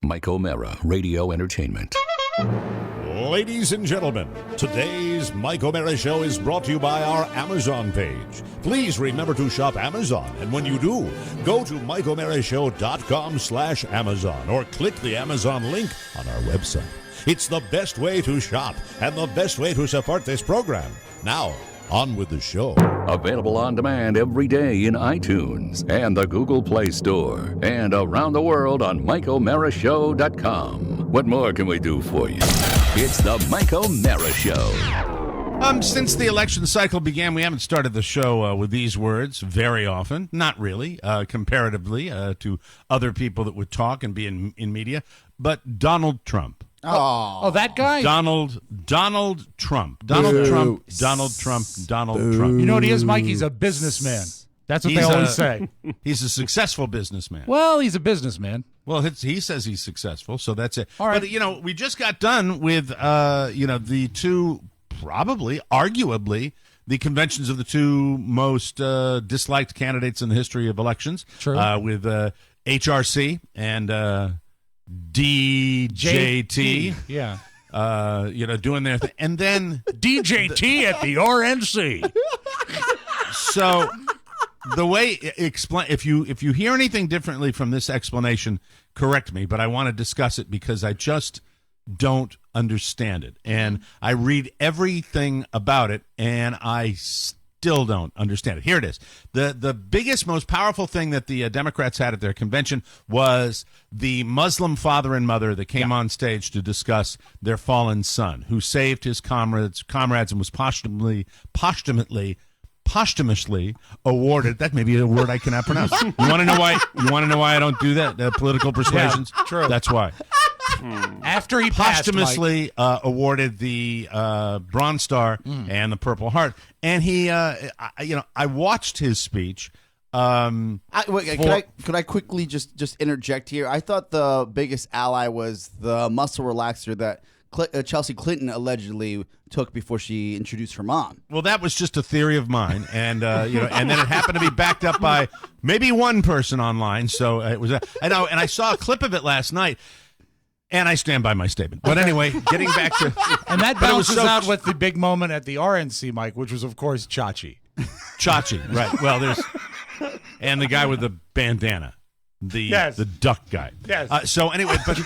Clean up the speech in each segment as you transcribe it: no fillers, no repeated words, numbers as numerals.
Mike O'Mara, Radio Entertainment. Ladies and gentlemen, today's Mike O'Mara Show is brought to you by our Amazon page. Please remember to shop Amazon, and when you do, go to MikeO'MaraShow.com/Amazon or click the Amazon link on our website. It's the best way to shop and the best way to support this program. Now, on with the show. Available on demand every day in iTunes and the Google Play Store and around the world on MikeO'MaraShow.com. What more can we do for you? It's the Mike O'Mara Show. Since the election cycle began, we haven't started the show with these words very often. Not really, comparatively to other people that would talk and be in media. But Donald Trump. Oh, that guy? Donald Trump. Donald Trump. You know what he is, Mike? He's a businessman. That's what they always say. He's a successful businessman. Well, he's a businessman. Well, he says he's successful, so that's it. All right. But, we just got done with, the two, probably, arguably, the conventions of the two most disliked candidates in the history of elections. True. With HRC and DJT. Yeah. Doing their thing. And then DJT at the RNC. So the way explain if you hear anything differently from this explanation, correct me, but I want to discuss it because I just don't understand it. And I read everything about it and I still don't understand it. Here it is. The biggest, most powerful thing that the Democrats had at their convention was the Muslim father and mother that came on stage to discuss their fallen son, who saved his comrades and was posthumously awarded. That may be a word I cannot pronounce. You want to know why? I don't do that? Political persuasions. Yeah, true. That's why. After he posthumously awarded the Bronze Star and the Purple Heart, and he, I watched his speech. Could I quickly just interject here? I thought the biggest ally was the muscle relaxer that Chelsea Clinton allegedly took before she introduced her mom. Well, that was just a theory of mine, and and then it happened to be backed up by maybe one person online. So it was, and I saw a clip of it last night. And I stand by my statement. But anyway, getting back to... And that balances out with the big moment at the RNC, Mike, which was, of course, Chachi. Chachi, right. Well, there's... And the guy with the bandana. The duck guy. Yes. So anyway, but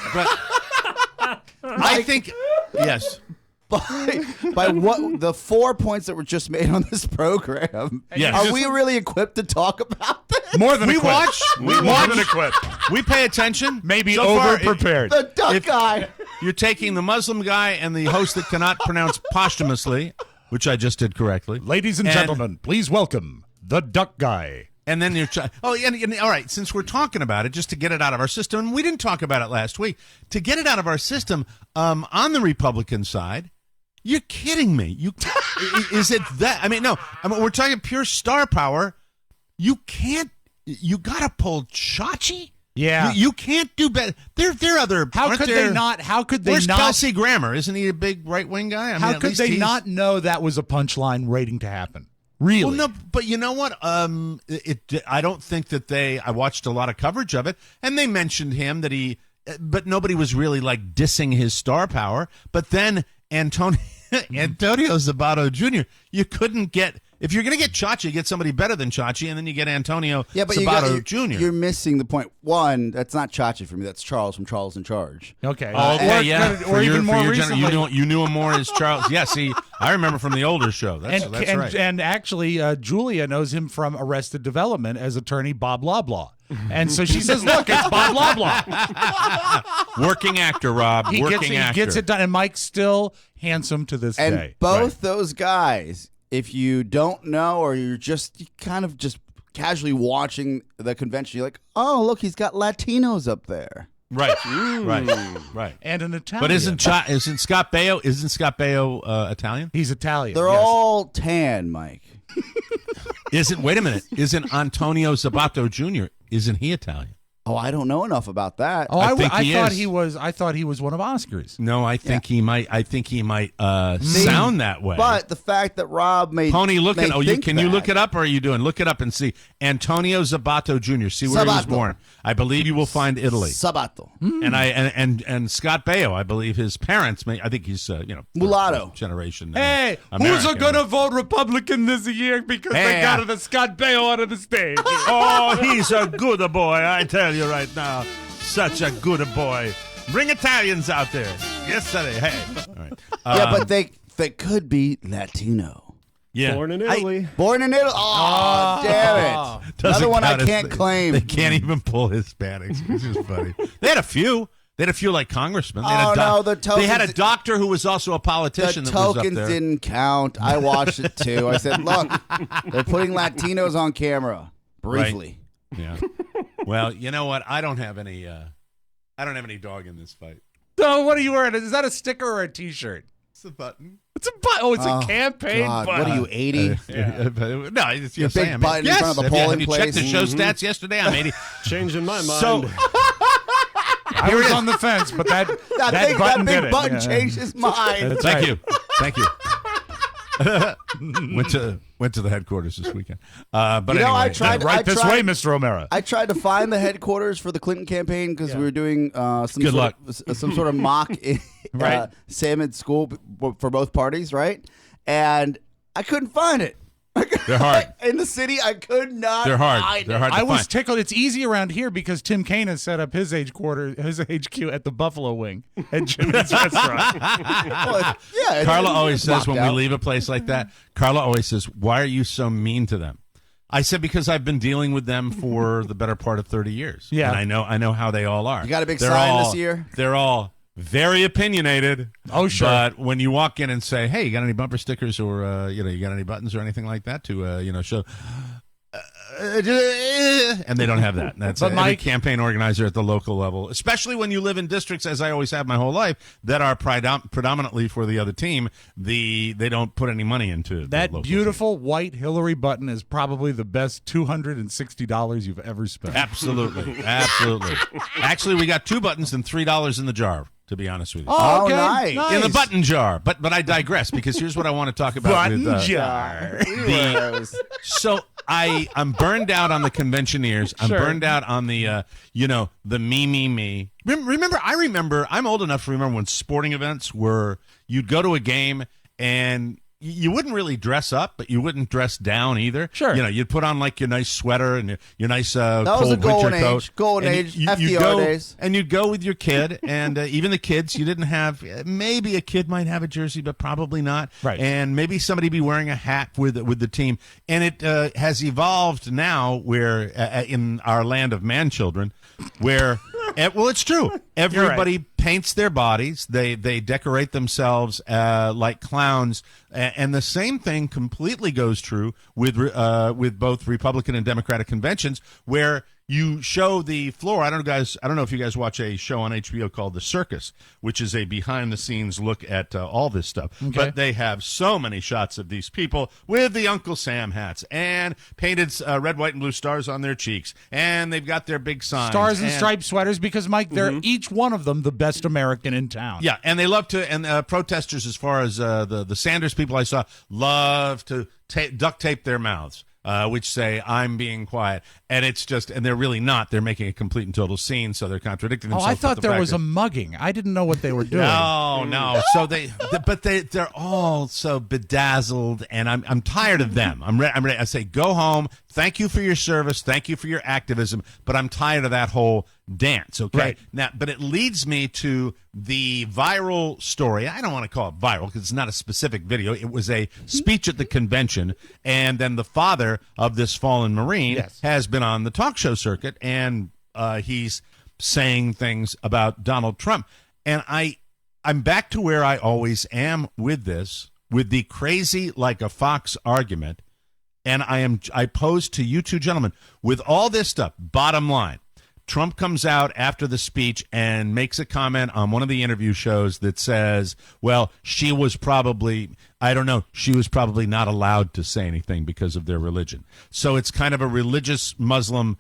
I think... Yes. By what the 4 points that were just made on this program, are we really equipped to talk about this? More than equipped. More than equipped. We pay attention. Maybe over-prepared. The duck guy. You're taking the Muslim guy and the host that cannot pronounce posthumously, which I just did correctly. Ladies and gentlemen, please welcome the duck guy. And then you're all right, since we're talking about it, just to get it out of our system, and we didn't talk about it last week, to get it out of our system, on the Republican side, you're kidding me. Is it that? I mean, no. We're talking pure star power. You can't. You got to pull Chachi. Yeah. You can't do better. They're other. How could they not? How could they Where's not? Kelsey Grammer? Isn't he a big right wing guy? How could they not know that was a punchline waiting to happen? Really? Well, no, but you know what? I don't think that I watched a lot of coverage of it, and they mentioned him but nobody was really like dissing his star power. But then Antonio Sabato Jr., you couldn't get, if you're going to get Chachi, get somebody better than Chachi, and then you get Antonio Sabato Jr. You're missing the point. One, that's not Chachi for me. That's Charles from Charles in Charge. Okay. Or even more recently. You knew him more as Charles. Yeah, see, I remember from the older show. That's right. And actually, Julia knows him from Arrested Development as attorney Bob Loblaw. And so she says, look, it's Bob Loblaw. Working actor, Rob. He gets it done. And Mike's still handsome to this day. And both those guys, if you don't know or you're just kind of just casually watching the convention, you're like, oh, look, he's got Latinos up there. Right, right. And an Italian. But isn't Scott Baio Italian? He's Italian. They're all tan, Mike. Wait a minute. Isn't Antonio Sabato Jr., isn't he Italian? Oh, I don't know enough about that. Oh, I think I he thought is. he was. I thought he was one of Oscar's. No, I think he might. I think he might sound that way. But the fact that Rob may Pony, look may at. Oh, think can you that- look it up, or are you doing? Look it up and see. Antonio Sabato Jr. See where he was Sabato. born. I believe you will find Italy. Sabato. And Scott Baio, I believe his parents. I think he's Mulatto. first generation. Hey, who's gonna vote Republican this year because they Hey, got the Scott Baio out of the stage? Oh, he's a good boy, I tell you right now. Such a good boy. Bring Italians out there. Yes, sir. Hey. All right. Yeah, but they could be Latino. Yeah. Born in Italy. Born in Italy. Oh, damn it. Doesn't Another one I count as- can't claim. They can't even pull Hispanics. It's just funny. They had a few. They had a few like congresmen. They had Oh, a no, the They had a tokens- doctor who was also a politician The that was up tokens there. didn't count. I watched it too. I said, look, they're putting Latinos on camera. Briefly. Yeah. Well, you know what? I don't have any dog in this fight. So what are you wearing? Is that a sticker or a T-shirt? It's a button. It's a button. Oh, it's Oh, a campaign God, button. what are you, 80? No, it's yes, big I am. button in Yes. front of the Have you polling checked the place? show stats yesterday? I'm 80. Changing my mind. So I was on the fence, but that That button big did it. button Yeah. changed his mind. That's Thank right. you. Thank you. went to the headquarters this weekend. But You know, anyway, I tried- Right this way, Mr. O'Mara. I tried to find the headquarters for the Clinton campaign because we were doing some sort of mock Right. Salmon school for both parties, right? And I couldn't find it. They're hard. In the city, I could not They're hard. find They're it. hard to I was find. tickled. It's easy around here because Tim Kaine has set up his HQ at the Buffalo Wing at Jimmy's restaurant. Well, yeah, Carla it's always says locked when out. we leave a place like that, Carla always says, "Why are you so mean to them?" I said, because I've been dealing with them for the better part of 30 years. Yeah. And I know how they all are. You got a big They're sign all- this year? They're all very opinionated. Oh, sure. But when you walk in and say, "Hey, you got any bumper stickers or you got any buttons or anything like that to show," and they don't have that. That's But every Mike- campaign organizer at the local level, especially when you live in districts, as I always have my whole life, that are predominantly for the other team. They don't put any money into the That local beautiful white Hillary button is probably the best $260 you've ever spent. team. Absolutely. Actually, we got 2 buttons and $3 in the jar, to be honest with you. Oh, nice. In the button jar. But I digress, because here's what I want to talk about. Button with, jar. So I'm burned out on the conventioneers. I'm Sure. burned out on the the me. Remember, I'm old enough to remember when sporting events were, you'd go to a game and you wouldn't really dress up, but you wouldn't dress down either. Sure. You'd put on like your nice sweater and your nice was cold the golden winter coat. age, golden And age, you'd FDR go, days. and you'd go with your kid, and even the kids, you didn't have, maybe a kid might have a jersey, but probably not. Right. And maybe somebody be wearing a hat with the team. And it has evolved now where, in our land of man children, where, well, it's true. Everybody paints their bodies. They decorate themselves like clowns. And the same thing completely goes true with both Republican and Democratic conventions, where you show the floor. I don't know if you guys watch a show on HBO called The Circus, which is a behind-the-scenes look at all this stuff. Okay. But they have so many shots of these people with the Uncle Sam hats and painted red, white, and blue stars on their cheeks, and they've got their big signs. Stars and striped sweaters because, Mike, they're each one of them the best American in town. Yeah, and they love to, and protesters, as far as the Sanders people I saw, love to duct tape their mouths, which say, "I'm being quiet," and it's just, and they're really not. They're making a complete and total scene, so they're contradicting Oh, themselves. I with thought the there fact was that- a mugging. I didn't know what they were doing. No. So they're all so bedazzled, and I'm tired of them. I'm ready. I say, go home. Thank you for your service. Thank you for your activism. But I'm tired of that whole dance. Okay. Right. Now, but it leads me to the viral story. I don't want to call it viral because it's not a specific video. It was a speech at the convention, and then the father of this fallen Marine Yes. has been on the talk show circuit, and he's saying things about Donald Trump. And I'm back to where I always am with this, with the crazy like a fox argument. And I pose to you two gentlemen, with all this stuff, bottom line, Trump comes out after the speech and makes a comment on one of the interview shows that says, well, she was probably not allowed to say anything because of their religion. So it's kind of a religious Muslim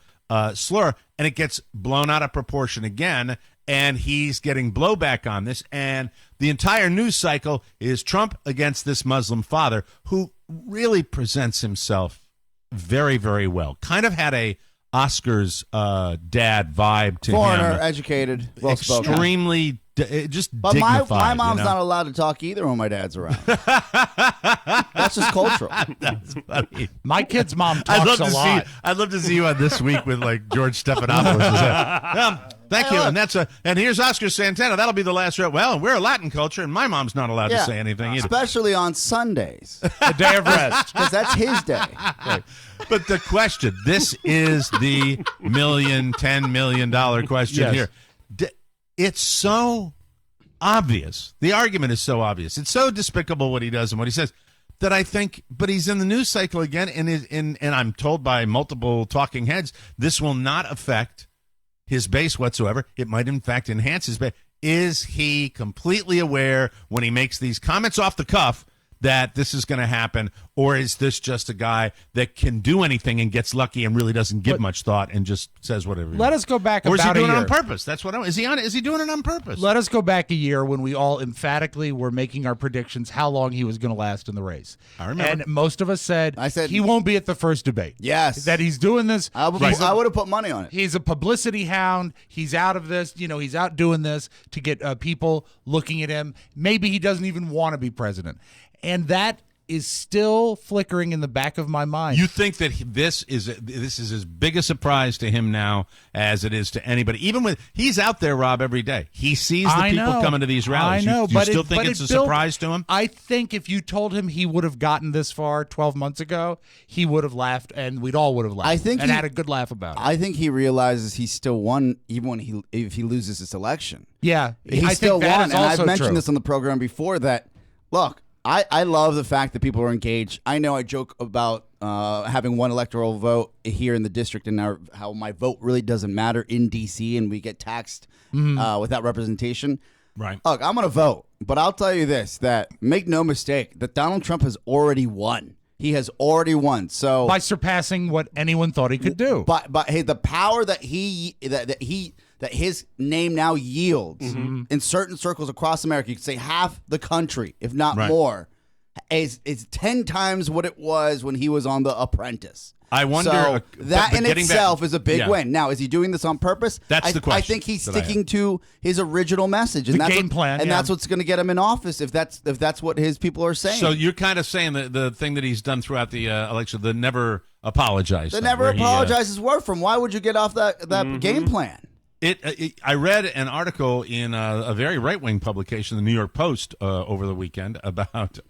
slur, and it gets blown out of proportion again, and he's getting blowback on this, and the entire news cycle is Trump against this Muslim father who really presents himself very, very well. Kind of had a Oscar's dad vibe to Foreigner, him. educated, well spoken. Extremely just But dignified. my mom's you know? not allowed to talk either when my dad's around. That's just cultural. That's funny. My kid's mom talks a lot. I'd love to see you on This Week with like George Stephanopoulos. Thank you. And here's Oscar Santana. That'll be the last row. Well, we're a Latin culture, and my mom's not allowed to say anything either. Especially on Sundays, A day of rest. because that's his day. Right. But the question, this is the $10 million question Yes. here. It's so obvious. The argument is so obvious. It's so despicable what he does and what he says that I think, but he's in the news cycle again, and I'm told by multiple talking heads, this will not affect his base whatsoever. It might, in fact, enhance his base. Is he completely aware when he makes these comments off the cuff that this is going to happen, or is this just a guy that can do anything and gets lucky and really doesn't give much thought and just says whatever? Let us go back or is he about a doing it year. on purpose? That's what is he on? Is he doing it on purpose? Let us go back a year when we all emphatically were making our predictions how long he was going to last in the race. I remember. And most of us said, I said he won't be at the first debate. Yes. That he's doing this. I would have put money on it. He's a publicity hound. He's out of this. He's out doing this to get people looking at him. Maybe he doesn't even want to be president. And that is still flickering in the back of my mind. You think that this is as big a surprise to him now as it is to anybody? Even when he's out there, Rob, every day, he sees the people coming to these rallies. I know, you but still think it's a surprise to him? I think if you told him he would have gotten this far 12 months ago, he would have laughed, and we'd all would have laughed. I think and he- had a good laugh about it. I think he realizes he still won, even when if he loses this election. Yeah, He I still think that won, is and I've also mentioned true. this on the program before. That look, I love the fact that people are engaged. I know I joke about having one electoral vote here in the district, and how my vote really doesn't matter in D.C. and we get taxed without representation. Right. Look, I'm going to vote, but I'll tell you this: that make no mistake, that Donald Trump has already won. He has already won. So by surpassing what anyone thought he could do. But hey, the power that that his name now yields in certain circles across America, you could say half the country, if not more, is 10 times what it was when he was on The Apprentice. I wonder. So that in itself is a big Yeah. win. Now, is he doing this on purpose? That's the question I think he's that I have. sticking to his original message, and The that's game what, plan, and yeah. that's what's going to get him in office. If that's what his people are saying. So you're kind of saying that the thing that he's done throughout the election, the never apologize. the thing, never where he, apologizes word from. Why would you get off that game plan? I read an article in a very right-wing publication, the New York Post, over the weekend about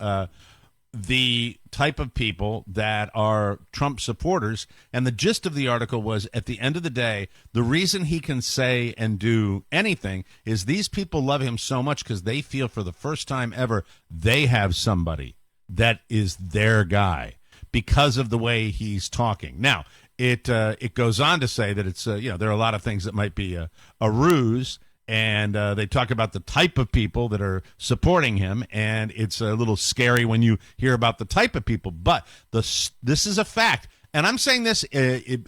the type of people that are Trump supporters. And the gist of the article was, at the end of the day, the reason he can say and do anything is these people love him so much because they feel for the first time ever they have somebody that is their guy because of the way he's talking. Now, it goes on to say that it's there are a lot of things that might be a ruse, and they talk about the type of people that are supporting him, and it's a little scary when you hear about the type of people. But this is a fact, and I'm saying this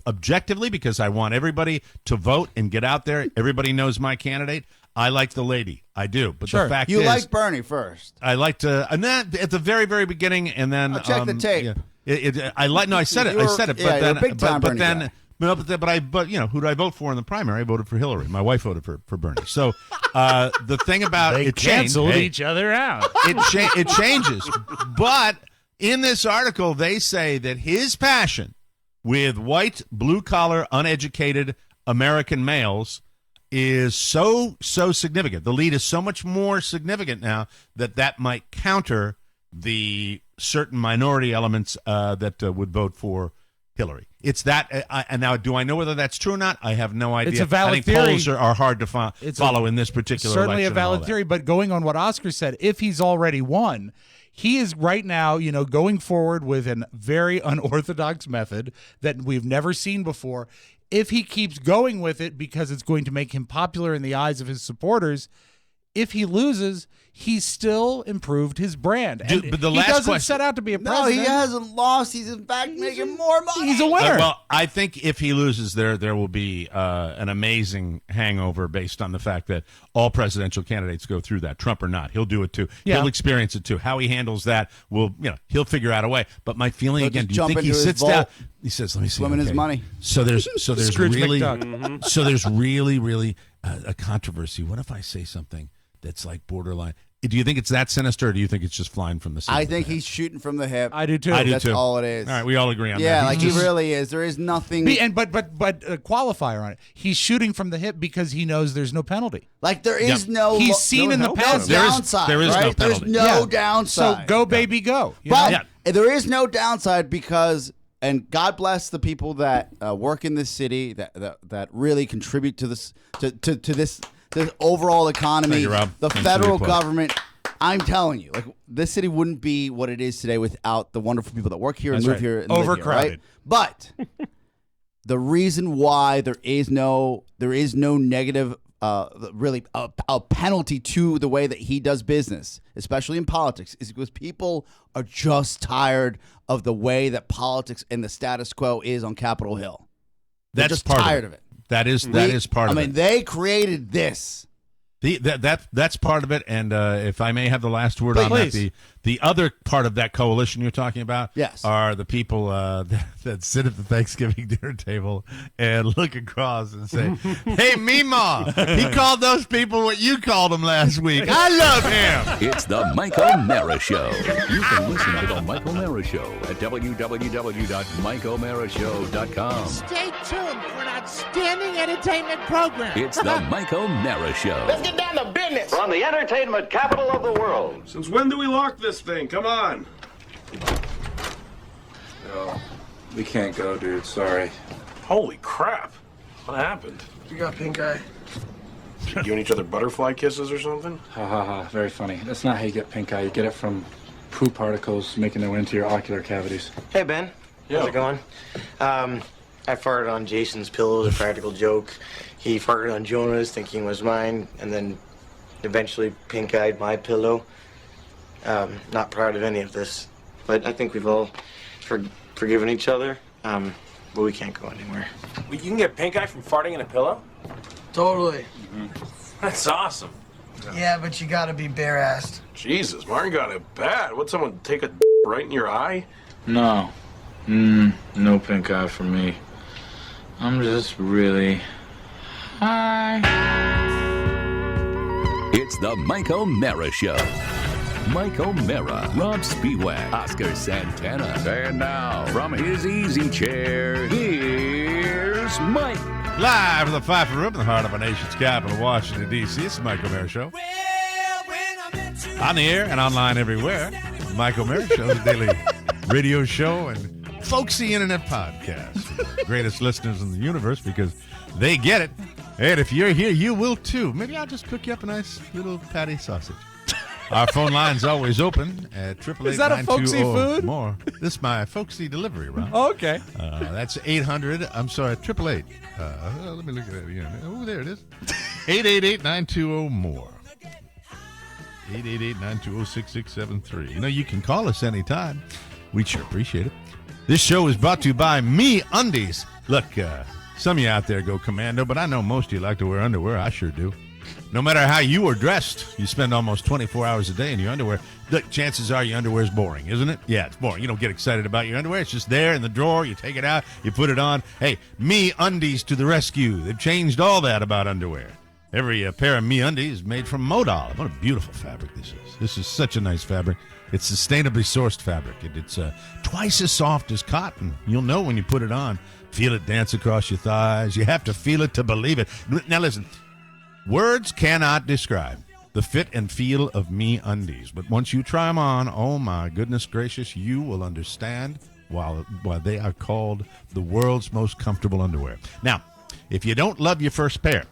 objectively because I want everybody to vote and get out there. Everybody knows my candidate. I like the lady. I do. But Sure. the fact You is, like Bernie first. I like to, and then at the very, very beginning, and then I'll check the tape. Yeah, I said it. You I were- said it. yeah, But you're then, a big time but Bernie then, guy. but who did I vote for in the primary? I voted for Hillary. My wife voted for Bernie. So the thing about They it changed. canceled Hey, each other out. it changes. But in this article, they say that his passion with white, blue-collar, uneducated American males is so significant. The lead is so much more significant now that might counter the certain minority elements that would vote for Hillary. It's that, and now do I know whether that's true or not? I have no idea. It's a valid I think theory. polls are hard to follow in this particular Certainly a election and all valid that. theory, but going on what Oscar said, if he's already won, he is right now, going forward with a very unorthodox method that we've never seen before. If he keeps going with it because it's going to make him popular in the eyes of his supporters, if he loses, he's still improved his brand. And But the he last doesn't question- set out to be a No, president. he hasn't lost. He's in fact making more money. He's a winner. Well, I think if he loses, there will be an amazing hangover based on the fact that all presidential candidates go through that, Trump or not. He'll do it too. Yeah. He'll experience it too. How he handles that he'll figure out a way. But my feeling He'll again, just do you jump think he into his sits vault, down? He says, "Let me see." swimming his money. So there's Scrooge really McDuck. so there's really a controversy. What if I say something that's like borderline? Do you think it's that sinister, or do you think it's just flying from the seat? I think he's shooting from the hip. I do too. I do That's too. all it is. All right, we all agree on that. Yeah, He's like just- he really is. There is nothing. But a qualifier on it. He's shooting from the hip because he knows there's no penalty. Like there is no. He's seen in the no past. downside. there is no right? penalty. There's no Yeah. downside. So go, baby, go. You But know? there is no downside because, and God bless the people that work in this city that really contribute to this the overall economy. Thank you, Rob. The Thanks for federal your quote. government. I'm telling you, like this city wouldn't be what it is today without the wonderful people that work here and That's move right. here and live here, Overcrowded. right? But the reason why there is no negative, really a penalty to the way that he does business, especially in politics, is because people are just tired of the way that politics and the status quo is on Capitol Hill. They're That's just part tired of of it. That is part of I mean, it. they created this. That's part of it, and if I may have the last word on that, Please. the other part of that coalition you're talking about, Yes. are the people that sit at the Thanksgiving dinner table and look across and say, "Hey, Meemaw, he called those people what you called them last week. I love him." It's the Mike O'Mara Show. You can listen to the Mike O'Mara Show at www.mikeomarashow.com. Stay tuned for an outstanding entertainment program. It's the Mike O'Mara Show. Let's get down to business. From the entertainment capital of the world. Since when do we lock this thing? Come on. No, we can't go, dude. Sorry. Holy crap. What happened? You got pink eye. Giving each other butterfly kisses or something? Ha ha ha. Very funny. That's not how you get pink eye. You get it from poop particles making their way into your ocular cavities. Hey, Ben. How's it going? I farted on Jason's pillow as a practical joke. He farted on Jonah's thinking it was mine, and then eventually pink-eyed my pillow. Not proud of any of this, but I think we've all forgiven each other, but we can't go anywhere. You can get pink eye from farting in a pillow? Totally. That's awesome. Yeah, but you gotta be bare-assed. Jesus, Martin got it bad. Would someone take a right in your eye? No. No pink eye for me. I'm just really high. It's the Mike O'Mara Show. Mike O'Mara, Rob Spiewak, Oscar Santana. And now, from his easy chair, here's Mike. Live from the Pfeiffer Room in the heart of our nation's capital, Washington, D.C. It's the Mike O'Mara Show. On the air and online everywhere. The Mike O'Mara Show is a daily radio show and folksy internet podcast. The greatest listeners in the universe because they get it. And if you're here, you will too. Maybe I'll just cook you up a nice little patty sausage. Our phone line's always open at 888-920 Is that a folksy food? more. This is my folksy delivery, Ron. Okay. That's 800. I'm sorry, 888. Let me look at it again. Oh, there it is. 888-920-MORE. 888-920-6673. You know, you can call us anytime. We'd sure appreciate it. This show is brought to you by Me Undies. Look, some of you out there go commando, but I know most of you like to wear underwear. I sure do. No matter how you are dressed, you spend almost 24 hours a day in your underwear. Look, chances are your underwear is boring, isn't it? Yeah, it's boring. You don't get excited about your underwear. It's just there in the drawer. You take it out. You put it on. Hey, Me Undies to the rescue. They've changed all that about underwear. Every pair of Me Undies is made from modal. What a beautiful fabric this is. This is such a nice fabric. It's sustainably sourced fabric. It's twice as soft as cotton. You'll know when you put it on. Feel it dance across your thighs. You have to feel it to believe it. Now listen, words cannot describe the fit and feel of Me Undies. But once you try them on, oh my goodness gracious, you will understand why they are called the world's most comfortable underwear. Now, if you don't love your first pair,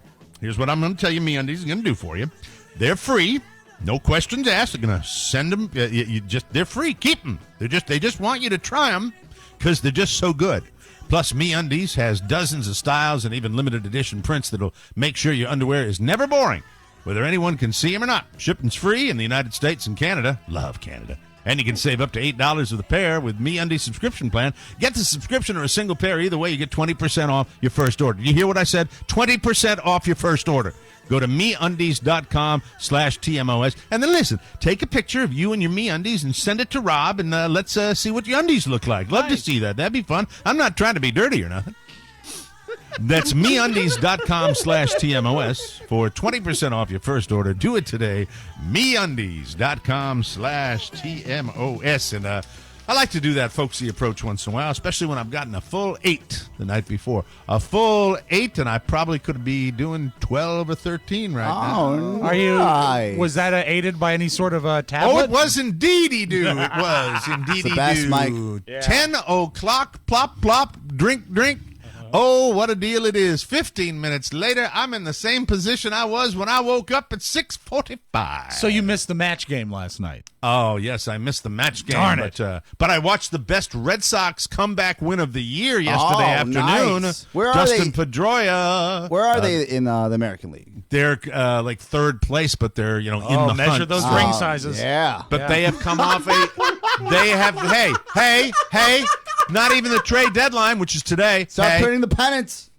here's what I'm going to tell you Me Undies is going to do for you. They're free. No questions asked. They're going to send them. They're free. Keep them. They just want you to try them because they're just so good. Plus, Me Undies has dozens of styles and even limited edition prints that'll make sure your underwear is never boring. whether anyone can see him or not. Shipping's free in the United States and Canada. Love Canada. And you can save up to $8 with a pair with MeUndies subscription plan. Get the subscription or a single pair. Either way, you get 20% off your first order. Did you hear what I said? 20% off your first order. Go to MeUndies.com/TMOS. And then listen, take a picture of you and your MeUndies and send it to Rob, and let's see what your undies look like. Love to see that. That'd be fun. I'm not trying to be dirty or nothing. That's MeUndies.com/TMOS for 20% off your first order. Do it today. MeUndies.com/TMOS. And I like to do that folksy approach once in a while, especially when I've gotten a full 8 the night before. A full 8, and I probably could be doing 12 or 13 right now. Are you? Was that aided by any sort of tablet? Oh, it was indeedy do. It was indeedy the best, do. Mike. Yeah. 10 o'clock, plop, plop, drink, drink. Oh, what a deal it is. 15 minutes later, I'm in the same position I was when I woke up at 6:45. So you missed the match game last night. Oh, yes, I missed the match game. Darn it. But I watched the best Red Sox comeback win of the year yesterday afternoon. Nice. Where are Dustin they? Pedroia. Where are they in the American League? They're like third place, but they're in the measure hunt. those ring sizes. Yeah. But they have come off they have, hey, not even the trade deadline, which is today. Stop printing the pennants.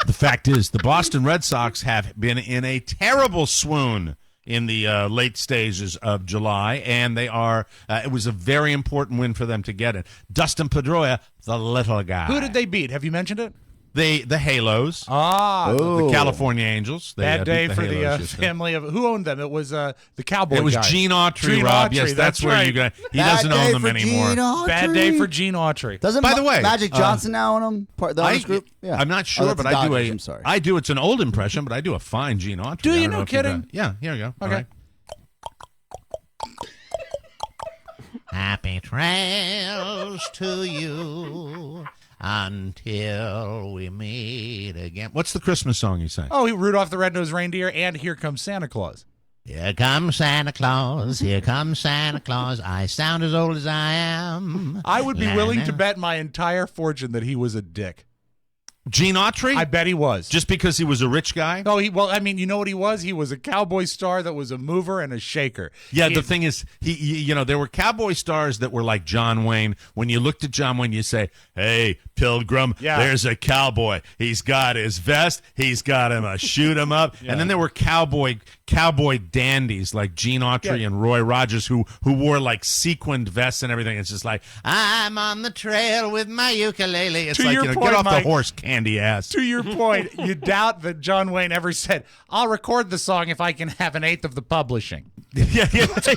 The fact is, the Boston Red Sox have been in a terrible swoon in the late stages of July, and they are. It was a very important win for them to get it. Dustin Pedroia, the little guy. Who did they beat? Have you mentioned it? The Halos. The California Angels. They, bad day beat for Halos the yesterday. family of who owned them. It was the Cowboy. It was guy. Gene Autry, Gene Rob. Autry, Yes, that's where right. you got. He Bad doesn't day own them for anymore. Gene Autry. Bad day for Gene Autry. Doesn't By the way, Magic Johnson now own them? Part the owners group? Yeah. I'm not sure, that's but the I do Dodgers, a. I'm sorry. I do. It's an old impression, but I do a fine Gene Autry. Do I you? don't know No if you've kidding? got- Yeah, here we go. All Okay. right. Happy trails to you until we meet again. What's the Christmas song you sang? Oh, Rudolph the Red-Nosed Reindeer and Here Comes Santa Claus. Here comes Santa Claus, here comes Santa Claus, I sound as old as I am. I would be willing to bet my entire fortune that he was a dick. Gene Autry? I bet he was. Just because he was a rich guy? Oh, I mean, you know what he was? He was a cowboy star that was a mover and a shaker. Yeah, the thing is, there were cowboy stars that were like John Wayne. When you looked at John Wayne, you say, hey, Pilgrim, there's a cowboy. He's got his vest. He's got him a shoot him up. And then there were cowboy dandies like Gene Autry and Roy Rogers who wore like sequined vests and everything. It's just like, I'm on the trail with my ukulele. It's To like, your get point, off Mike, the horse, candy ass. To your point, you doubt that John Wayne ever said, I'll record the song if I can have an eighth of the publishing. Yeah.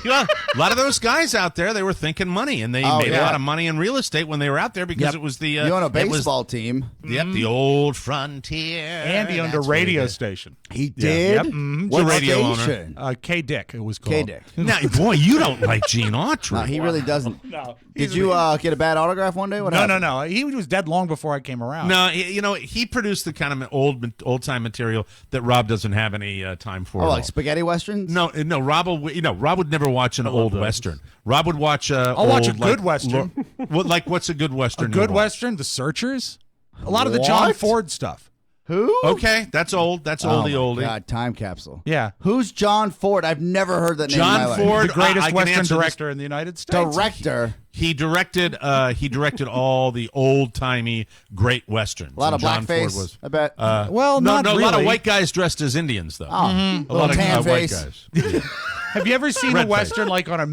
Well, a lot of those guys out there, they were thinking money, and they made a lot of money in real estate when they were out there because it was the you own a baseball team. Yep, the old frontier. And he owned a radio station. He did? Yep. Mm-hmm. What radio station? K-Dick, it was called. K-Dick. Now, boy, you don't like Gene Autry. No, he really doesn't. No. Did you get a bad autograph one day? What happened? No. He was dead long before I came around. No, he produced the kind of old time material that Rob doesn't have any time for. Oh, like spaghetti westerns? No, Rob would never watch an old western. Rob would watch I'll watch a good western. What's a good western? A good western? The Searchers? A lot of the John Ford stuff. Who? Okay, that's old. That's oldie. God, time capsule. Yeah. Who's John Ford? I've never heard that name in my John life. Ford, The greatest I can western answer this. director in the United States. Director. He directed all the old timey great westerns. A lot of And John blackface, Ford was, I bet. Well, no, not a lot really. of white guys dressed as Indians, though. Oh, A lot of tan white face. guys. Yeah. Have you ever seen a Red western face. like on a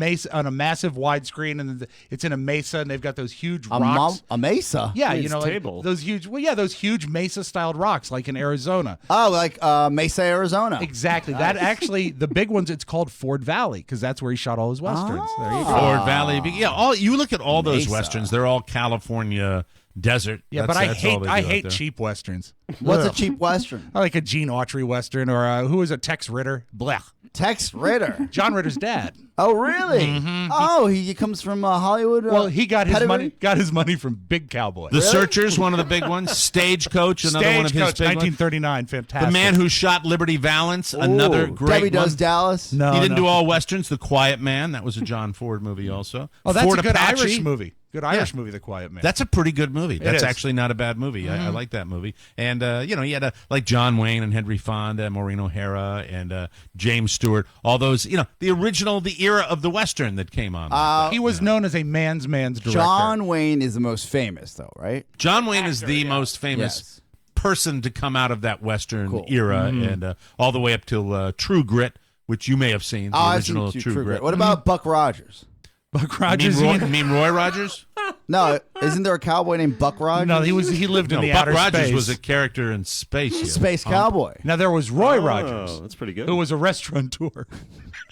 massive widescreen, and it's in a mesa, and they've got those huge A rocks? a mesa? Yeah, It's you know, like table. those huge. Well, yeah, those huge mesa-styled rocks, like in Arizona. Oh, like Mesa, Arizona. Exactly. That actually, the big ones, it's called Ford Valley because that's where he shot all his westerns. There you go. Ford Valley. Yeah, you look at all those Mesa. westerns, they're all California desert. Yeah, That's- but that's all they I do out hate there. cheap westerns. What's a Ugh. cheap western? I like a Gene Autry western, or who is it? Tex Ritter. Blech. Tex Ritter. John Ritter's dad. Oh, really? Oh, he comes from Hollywood. Well, he got his pedigree? money from Big Cowboy. The Searchers, one of the big ones. Stagecoach, another one of his Stagecoach, big ones. 1939, fantastic. The Man Who Shot Liberty Valance, another Ooh, great Debbie one. Does Dallas. No, He didn't no. do all westerns. The Quiet Man, that was a John Ford movie also. Oh, that's Fort a good Apache. Irish movie. Good Irish movie, The Quiet Man. That's a pretty good movie. That's is. actually not a bad movie. I like that movie. And, he had like John Wayne and Henry Fonda, Maureen O'Hara, and James Stewart. All those, the original, the era of the Western that came on. He was known as a man's director. John Wayne is the most famous, though, right? John Wayne is the most famous person to come out of that Western era, and all the way up till True Grit, which you may have seen, the original True Grit. What about Buck Rogers? Buck Rogers. You mean Roy Rogers? No, isn't there a cowboy named Buck Rogers? No, he lived in the Buck outer Rogers space. was a character in space. Space cowboy. Now there was Roy Rogers. That's pretty good. Who was a restaurateur.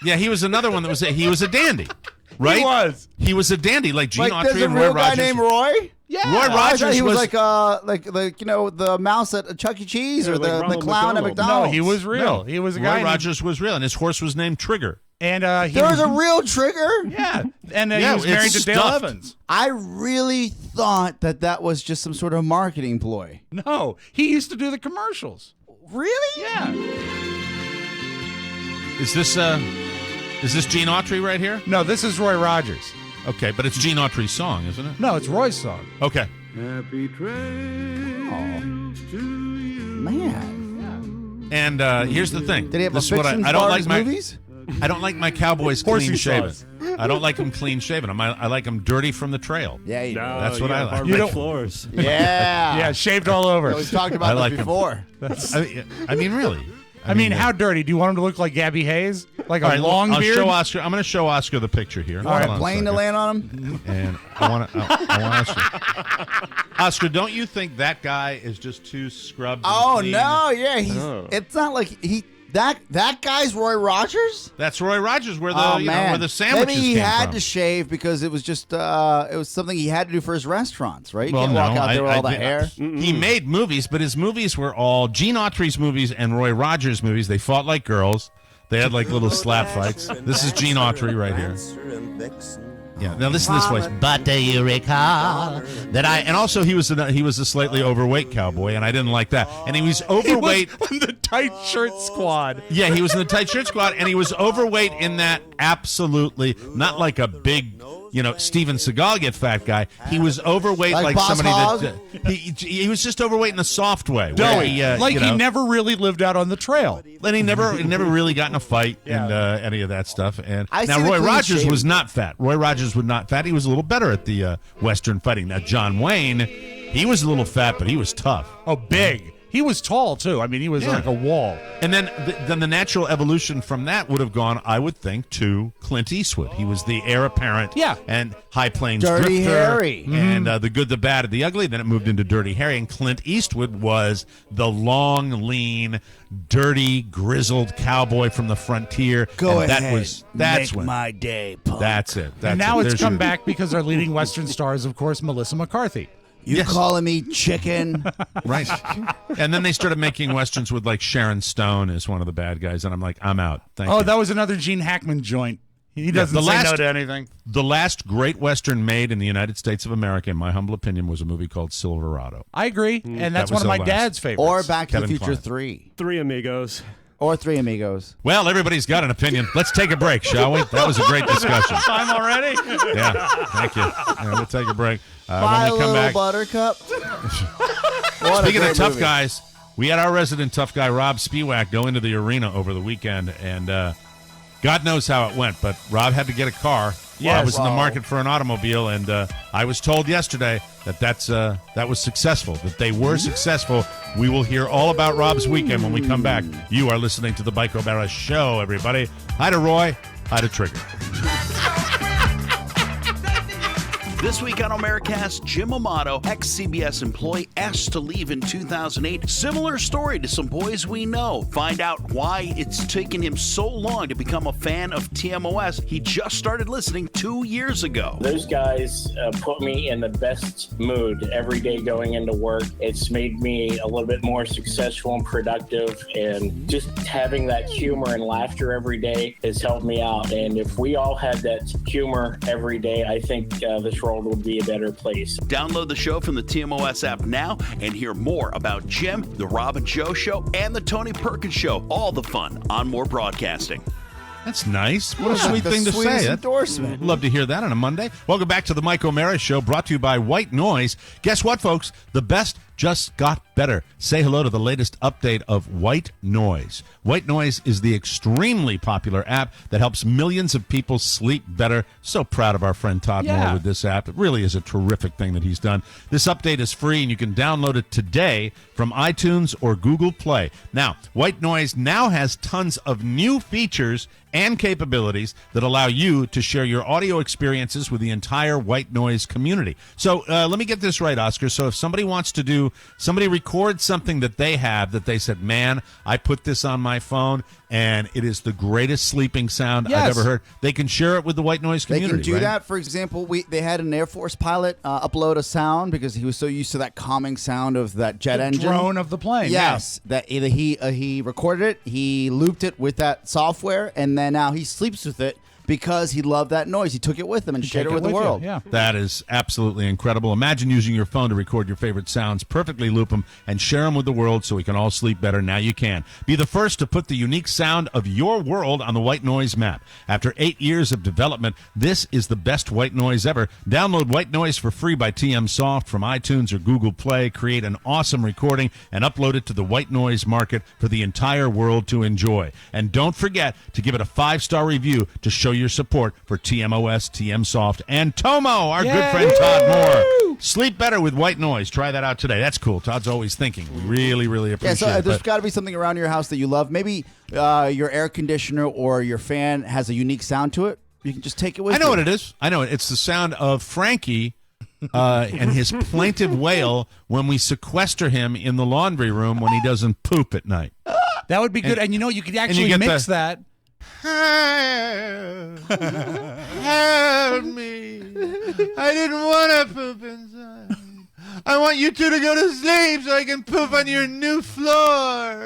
Yeah, he was another one he was a dandy, right? He was a dandy, like Gene Like, there's Autry a and Roy real guy Rogers. named Roy? Yeah. Roy I thought Rogers he was was like the mouse at Chuck E. Cheese or like the Ronald clown at McDonald. McDonald's. No, he was real. He was a guy. Roy Rogers was real, and his horse was named Trigger. And there was a real Trigger? Yeah. And he Yeah, was married to it's Dale stuffed. Evans. I really thought that was just some sort of marketing ploy. No, he used to do the commercials. Really? Yeah. Is this Gene Autry right here? No, this is Roy Rogers. Okay, but it's Gene Autry's song, isn't it? No, it's Roy's song. Okay. Man. And here's the thing. Did he have This a is what fiction I don't for like his my movies? I don't like my cowboys Horsey clean shaven. sauce. I don't like them clean shaven. I like them dirty from the the trail. Yeah, you know. That's what I like. Hardwood floors. Yeah. Yeah, shaved all over. We've talked I about like this 'em. before. I mean, really. I mean, how dirty? Do you want him to look like Gabby Hayes? Like a All right, long I'll beard? show Oscar. I'm going to show Oscar the picture here. Want Hold a on plane to second. land on him? And I want to. Oscar, don't you think that guy is just too scrubbed? and Oh clean? no, yeah, it's not like that guy's Roy Rogers. That's Roy Rogers, where the Oh you man, know, where the sandwiches maybe he came had from. to shave because it was just it was something he had to do for his restaurants, right? You Well, can't no, walk out there with all the think- hair. He made movies, but his movies were all Gene Autry's movies and Roy Rogers' movies. They fought like girls. They had like little slap fights. This is Gene Autry right here. Yeah. Now listen to this voice. But do you recall That and also he was a slightly overweight cowboy, and I didn't like that. And he was overweight. He was on the tight shirt squad. Yeah, he was in the tight shirt squad, and he was overweight in that absolutely not like a big, Steven Seagal get fat guy. He was overweight Like like Boss somebody Hogg? that he was just overweight in a soft way. where Doughy. he, He never really lived out on the trail. And he never really got in a fight and any of that stuff. And I now see the Roy clean Rogers shaven. was not fat. Roy Rogers was not fat. He was a little better at the Western fighting. Now John Wayne, he was a little fat, but he was tough. Oh, big. He was tall, too. I mean, he was like a wall. And then the natural evolution from that would have gone, I would think, to Clint Eastwood. He was the heir apparent. Yeah. And High Plains Dirty Drifter. Harry. And The Good, the Bad, and the Ugly. Then it moved into Dirty Harry. And Clint Eastwood was the long, lean, dirty, grizzled cowboy from the frontier. Go and ahead. That's Make when. my day, punk. That's it. That's And now it. it's There's come your- back because our leading Western star is, of course, Melissa McCarthy. You Yes. calling me chicken? Right. And then they started making Westerns with like Sharon Stone as one of the bad guys. And I'm like, I'm out. Thank you. That was another Gene Hackman joint. He doesn't say no to anything. The last great Western made in the United States of America, in my humble opinion, was a movie called Silverado. I agree. And that's That was one of my the last. dad's favorites. Or Back to Kevin the Future Kline. 3. Three Amigos. Or Three Amigos. Well, everybody's got an opinion. Let's take a break, shall we? That was a great discussion. Time already? Yeah, thank you. Yeah, we'll take a break. My When we come Little back, Buttercup. What a speaking of great tough movie. guys, we had our resident tough guy, Rob Spiewak, go into the arena over the weekend, and God knows how it went, but Rob had to get a car. Yes. I was in the Wow. market for an automobile, and I was told yesterday that that was successful, that they were successful. We will hear all about Rob's weekend when we come back. You are listening to the Mike O'Mara Show, everybody. Hi to Roy. Hi to Trigger. This week on Americast, Jim Amato, ex-CBS employee, asked to leave in 2008. Similar story to some boys we know. Find out why it's taken him so long to become a fan of TMOS. He just started listening 2 years ago. Those guys put me in the best mood every day going into work. It's made me a little bit more successful and productive, and just having that humor and laughter every day has helped me out. And if we all had that humor every day, I think this world would be a better place. Download the show from the TMOS app now and hear more about Jim, the Rob and Joe Show, and the Tony Perkins Show. All the fun on More Broadcasting. That's nice. What a That's sweet the thing to sweetest say. endorsement. Love to hear that on a Monday. Welcome back to the Mike O'Mara Show, brought to you by White Noise. Guess what, folks? The best just got better. Say hello to the latest update of White Noise. White Noise is the extremely popular app that helps millions of people sleep better. So proud of our friend Todd Moore with this app. It really is a terrific thing that he's done. This update is free, and you can download it today from iTunes or Google Play. Now, White Noise now has tons of new features and capabilities that allow you to share your audio experiences with the entire White Noise community. So let me get this right, Oscar. So if somebody wants to somebody records something that they have that they said, man, I put this on my phone and it is the greatest sleeping sound I've ever heard, they can share it with the White Noise community. They can do that. For example, they had an Air Force pilot upload a sound because he was so used to that calming sound of that jet engine. Drone of the plane. Yes. That either he recorded it, he looped it with that software, and then now he sleeps with it because he loved that noise. He took it with him and shared it with the world. Yeah. That is absolutely incredible. Imagine using your phone to record your favorite sounds, perfectly loop them, and share them with the world so we can all sleep better. Now you can. Be the first to put the unique sound of your world on the White Noise map. After 8 years of development, this is the best White Noise ever. Download White Noise for free by TM from iTunes or Google Play. Create an awesome recording and upload it to the White Noise market for the entire world to enjoy. And don't forget to give it a 5-star review to show your support for TMOS, TM and Tomo, our good friend Todd Moore. Sleep better with White Noise. Try that out today. That's cool. Todd's always thinking. We really, really appreciate it. There's got to be something around your house that you love. Maybe your air conditioner or your fan has a unique sound to it. You can just take it with you. I know what it is. I know it. It's the sound of Frankie and his plaintive wail when we sequester him in the laundry room when he doesn't poop at night. That would be good. And you could actually mix that. Help me. I didn't want to poop inside. I want you two to go to sleep so I can poop on your new floor.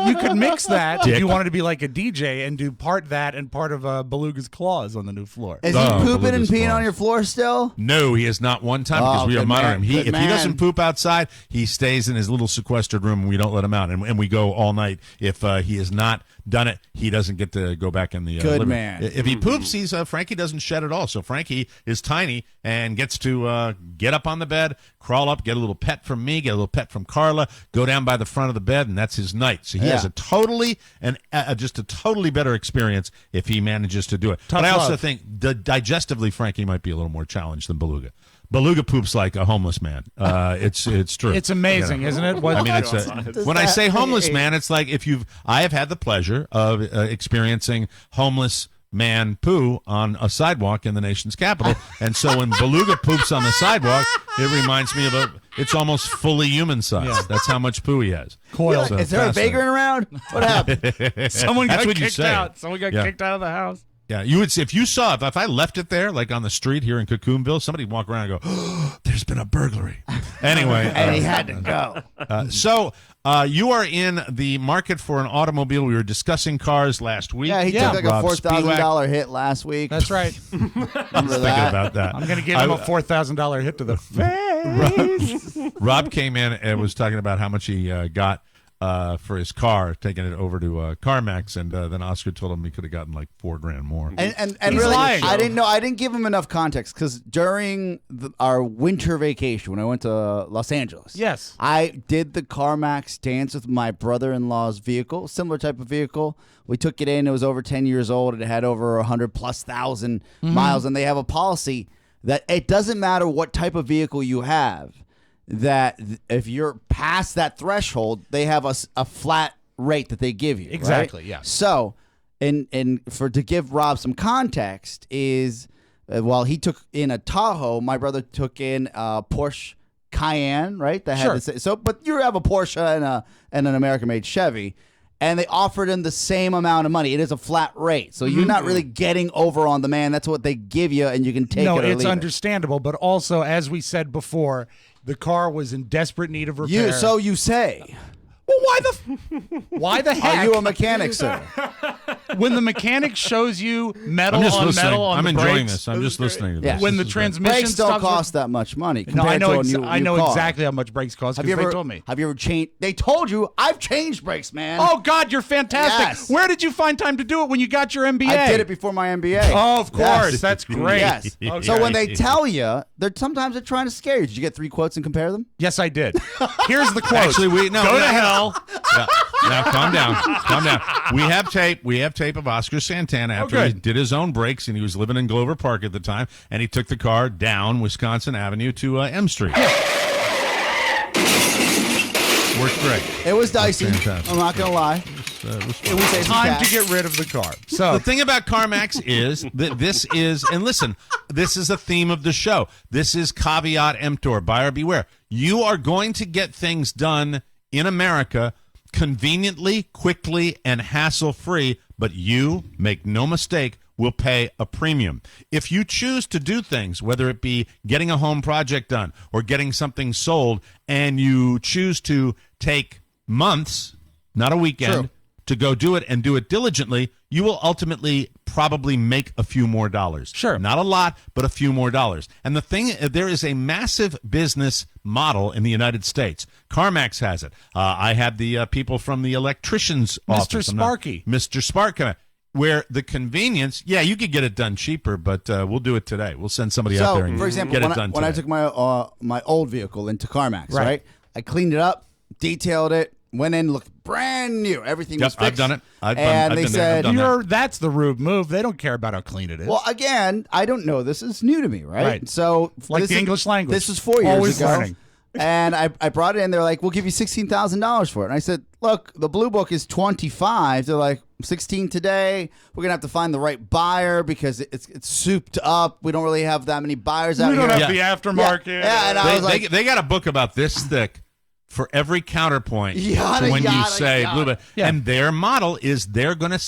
You could mix that if you wanted to be like a DJ and do part that and part of Beluga's claws on the new floor. Is he pooping and peeing on your floor still? No, he has not one time because we are monitoring him. If he doesn't poop outside, he stays in his little sequestered room and we don't let him out. And we go all night. If he has not done it, he doesn't get to go back in the living room. If he poops, Frankie doesn't shed at all. So Frankie is tiny and gets to get up on the bed, crawl up, get a little pet from me, get a little pet from Carla, go down by the front of the bed, and that's his night. So he has a totally better experience if he manages to do it. But I also think digestively, Frankie might be a little more challenged than Beluga. Beluga poops like a homeless man. It's true. It's amazing, isn't it? I mean, when I say homeless man, it's like I have had the pleasure of experiencing homeless man poo on a sidewalk in the nation's capital, and so when Beluga poops on the sidewalk, it reminds me of it's almost fully human size. Yeah. That's how much poo he has. Coiled. So is there a vagrant around? What happened? Someone got kicked out. Someone got kicked out of the house. Yeah, you would see if you saw if I left it there, like on the street here in Cocoonville, somebody'd walk around and go, oh, "There's been a burglary." Anyway, and he had to go. So you are in the market for an automobile. We were discussing cars last week. Yeah, he took like a $4,000 hit last week. That's right. Remember that? About that. I'm going to give him a $4,000 hit to the face. Rob came in and was talking about how much he got for his car, taking it over to CarMax, and then Oscar told him he could have gotten like $4,000 more. And really, I didn't know. I didn't give him enough context because during our winter vacation, when I went to Los Angeles, yes, I did the CarMax dance with my brother-in-law's vehicle, similar type of vehicle. We took it in. It was over 10 years old. It had over 100,000+ miles, and they have a policy that it doesn't matter what type of vehicle you have, that if you're past that threshold, they have a flat rate that they give you. Exactly, right? yeah. So, and to give Rob some context is, while he took in a Tahoe, my brother took in a Porsche Cayenne, right? That had but you have a Porsche and an American-made Chevy, and they offered him the same amount of money. It is a flat rate, so you're not really getting over on the man. That's what they give you, and you can take it or leave it. No, it's understandable, but also, as we said before, the car was in desperate need of repair. So you say. Well, why the heck? Are you a mechanic, sir? when the mechanic shows you metal I'm just on listening. metal on I'm the enjoying brakes, this. I'm just listening to this. Yeah. when the This is great. transmission Brakes don't stops cost that much money. No, I compared know. to a I new know car. exactly how much brakes cost Have because you they ever told me. Have you ever changed? They told you I've changed brakes, man. Oh God, you're fantastic! Yes. Where did you find time to do it when you got your MBA? I did it before my MBA. Oh, of course, Yes. that's great. Yes. Okay. So when they tell you, sometimes they're trying to scare you. Did you get 3 quotes and compare them? Yes, I did. Here's the quote. Actually, go to hell. Yeah. Now, calm down. Calm down. We have tape. We have tape of Oscar Santana after he did his own brakes, and he was living in Glover Park at the time, and he took the car down Wisconsin Avenue to M Street. Worked great. It was dicey. Fantastic. I'm not gonna lie. It was It was Time to get rid of the car. So the thing about CarMax is that this is, and listen, this is a theme of the show. This is caveat emptor, buyer beware. You are going to get things done in America conveniently, quickly, and hassle-free, but you, make no mistake, will pay a premium. If you choose to do things, whether it be getting a home project done or getting something sold, and you choose to take months, not a weekend, True. to go do it and do it diligently, you will ultimately probably make a few more dollars. Sure. Not a lot, but a few more dollars. And the thing, there is a massive business model in the United States. CarMax has it. I had the people from the electrician's office. Sparky. Mr. Sparky. Where the convenience, yeah, you could get it done cheaper, but we'll do it today. We'll send somebody out there and for example, get when it done when I today. took my old vehicle into CarMax, Right. right? I cleaned it up, detailed it, went in, looked brand new. Everything was Yep, fixed. I've done it. I've and they been there. I've said, done that. that's the rube move. They don't care about how clean it is. well, again, I don't know. This is new to me, right? Right. So Like this the is- English language. This was 4 years Always ago. learning. And I brought it in. They're like, we'll give you $16,000 for it. And I said, look, the blue book is 25. They're like, 16 today. We're gonna have to find the right buyer because it's souped up. We don't really have that many buyers out we here. don't have the aftermarket. Yeah, and I was like, they got a book about this thick for every counterpoint Yada, to when you yada, say yada. blue book. Yeah. And their model is they're gonna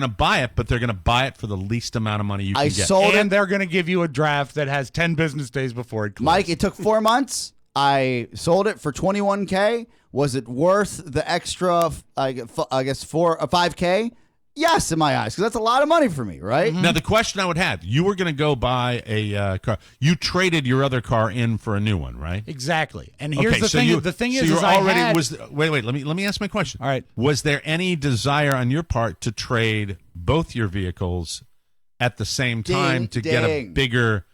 buy it, but they're gonna buy it for the least amount of money you can I get. sold And it. they're going to give you a draft that has 10 business days before it closes. Mike, it took 4 months. I sold it for $21K. Was it worth the extra, I guess, 4 or 5K? Yes, in my eyes, because that's a lot of money for me, right? Now the question I would have: you were going to go buy a car. You traded your other car in for a new one, right? Exactly. And here's Okay, the so thing. you- The thing so is, you is were I already had, wait. Let me ask my question. All right. Was there any desire on your part to trade both your vehicles at the same time Ding, to get a ding. bigger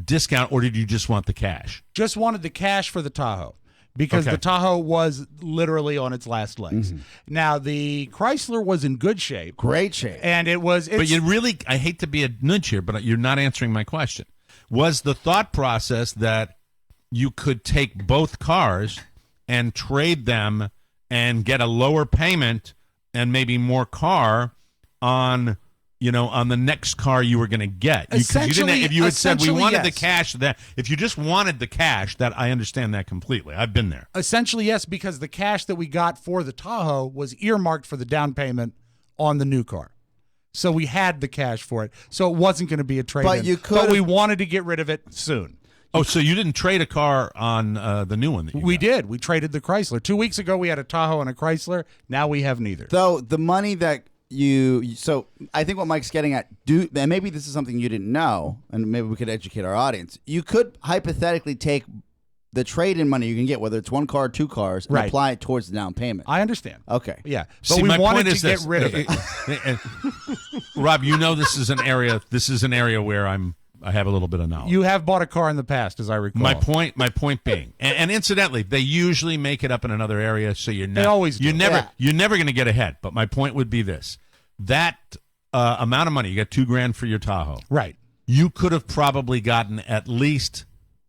discount, or did you just want the cash? just wanted the cash for the Tahoe because Okay. the Tahoe was literally on its last legs. Now, the Chrysler was in good shape. Great shape. And it was. But you really, I hate to be a nudge here, but you're not answering my question. Was the thought process that you could take both cars and trade them and get a lower payment and maybe more car on, on the next car you were going to get? Because you didn't. If you had said we wanted the cash, that if you just wanted the cash, that I understand that completely. I've been there. Essentially, yes, because the cash that we got for the Tahoe was earmarked for the down payment on the new car. So we had the cash for it. So it wasn't going to be a trade-in. But you But could- we wanted to get rid of it soon. Oh, so you didn't trade a car on the new one that you We got? did. We traded the Chrysler. 2 weeks ago, we had a Tahoe and a Chrysler. Now we have neither. Though the money that so I think what Mike's getting at, and maybe this is something you didn't know, and maybe we could educate our audience. You could hypothetically take the trade-in money you can get, whether it's one car or 2 cars, and Right. apply it towards the down payment. I understand. Okay. Yeah. But See, we my wanted point to is get this. rid of it. Rob, this is an area. This is an area where I have a little bit of knowledge. You have bought a car in the past, as I recall. My point being, and incidentally, they usually make it up in another area, so you're They always do. you're never Yeah. you're never going to get ahead. But my point would be this: that amount of money, you got $2,000 for your Tahoe, Right. you could have probably gotten at least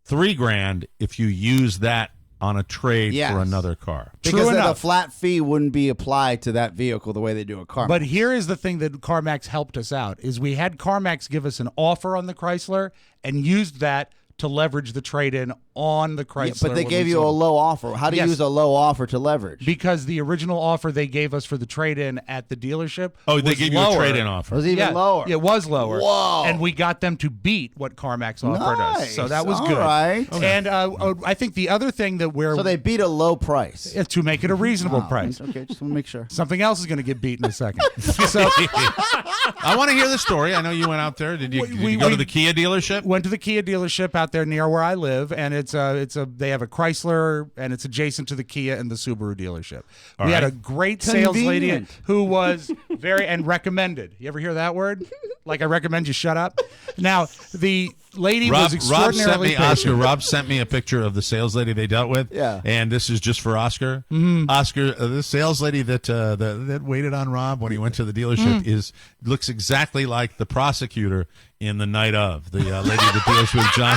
$3,000 if you use that on a trade Yes. for another car. Because True then the enough. flat fee wouldn't be applied to that vehicle the way they do a car. But here is the thing that CarMax helped us out is we had CarMax give us an offer on the Chrysler and used that to leverage the trade-in on the Chrysler. Yeah, but they when gave we you a sold it. low offer. How do you Yes. use a low offer to leverage? Because the original offer they gave us for the trade-in at the dealership Oh, they was gave you a lower. trade-in It offer. was even lower. Yeah, it was lower. Whoa. And we got them to beat what CarMax offered us. So Nice. that was All good. right. And I think the other thing that we're So they beat a low price. to make it a reasonable Oh, price. Okay, just want to make sure. Something else is going to get beat in a second. So I want to hear the story. I know you went out there. Did you go to the Kia dealership? Went to the Kia dealership out there near where I live, and they have a Chrysler, and it's adjacent to the Kia and the Subaru dealership. We had a great sales lady who was and recommended. You ever hear that word? Like I recommend you shut up. Now the lady was extraordinarily patient. Rob sent me a picture of the sales lady they dealt with. Yeah. And this is just for Oscar. Mm-hmm. Oscar, the sales lady that waited on Rob when he went to the dealership looks exactly like the prosecutor in The Night Of, the lady that deals with John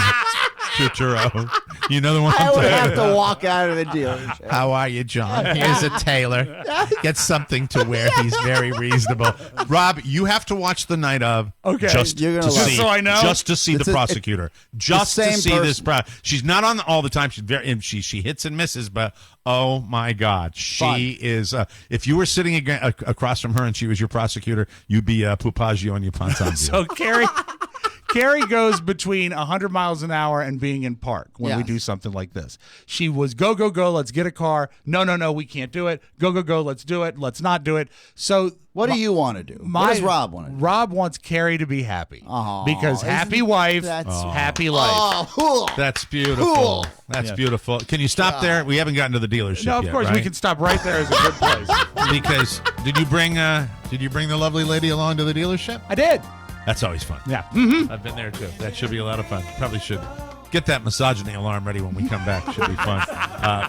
Turturro. You know the one I I'm would talking have to about? walk out of the dealership. How are you, John? Here's a tailor. Get something to wear. He's very reasonable. Rob, you have to watch The Night Of. Okay. Just so I know. Just to see the prosecutor. Just to see this. person. She's not on all the time. She's very. And she hits and misses, but oh my God, she is. If you were sitting across from her and she was your prosecutor, you'd be Pupaggio and Yupanzanzio. So Carrie goes between 100 miles an hour and being in park when we do something like this. She was go, let's get a car. No, we can't do it. Go, let's do it. Let's not do it. So what do you want to do? What does Rob want to do? Rob wants Carrie to be happy. Because happy wife, happy life. That's beautiful. Cool. That's beautiful. Can you stop there? We haven't gotten to the dealership No, of yet, course right? we can stop right there. Is a good place. Because did you bring the lovely lady along to the dealership? I did. That's always fun. Yeah. I've been there too. That should be a lot of fun. Probably should get that misogyny alarm ready when we come back. Should be fun.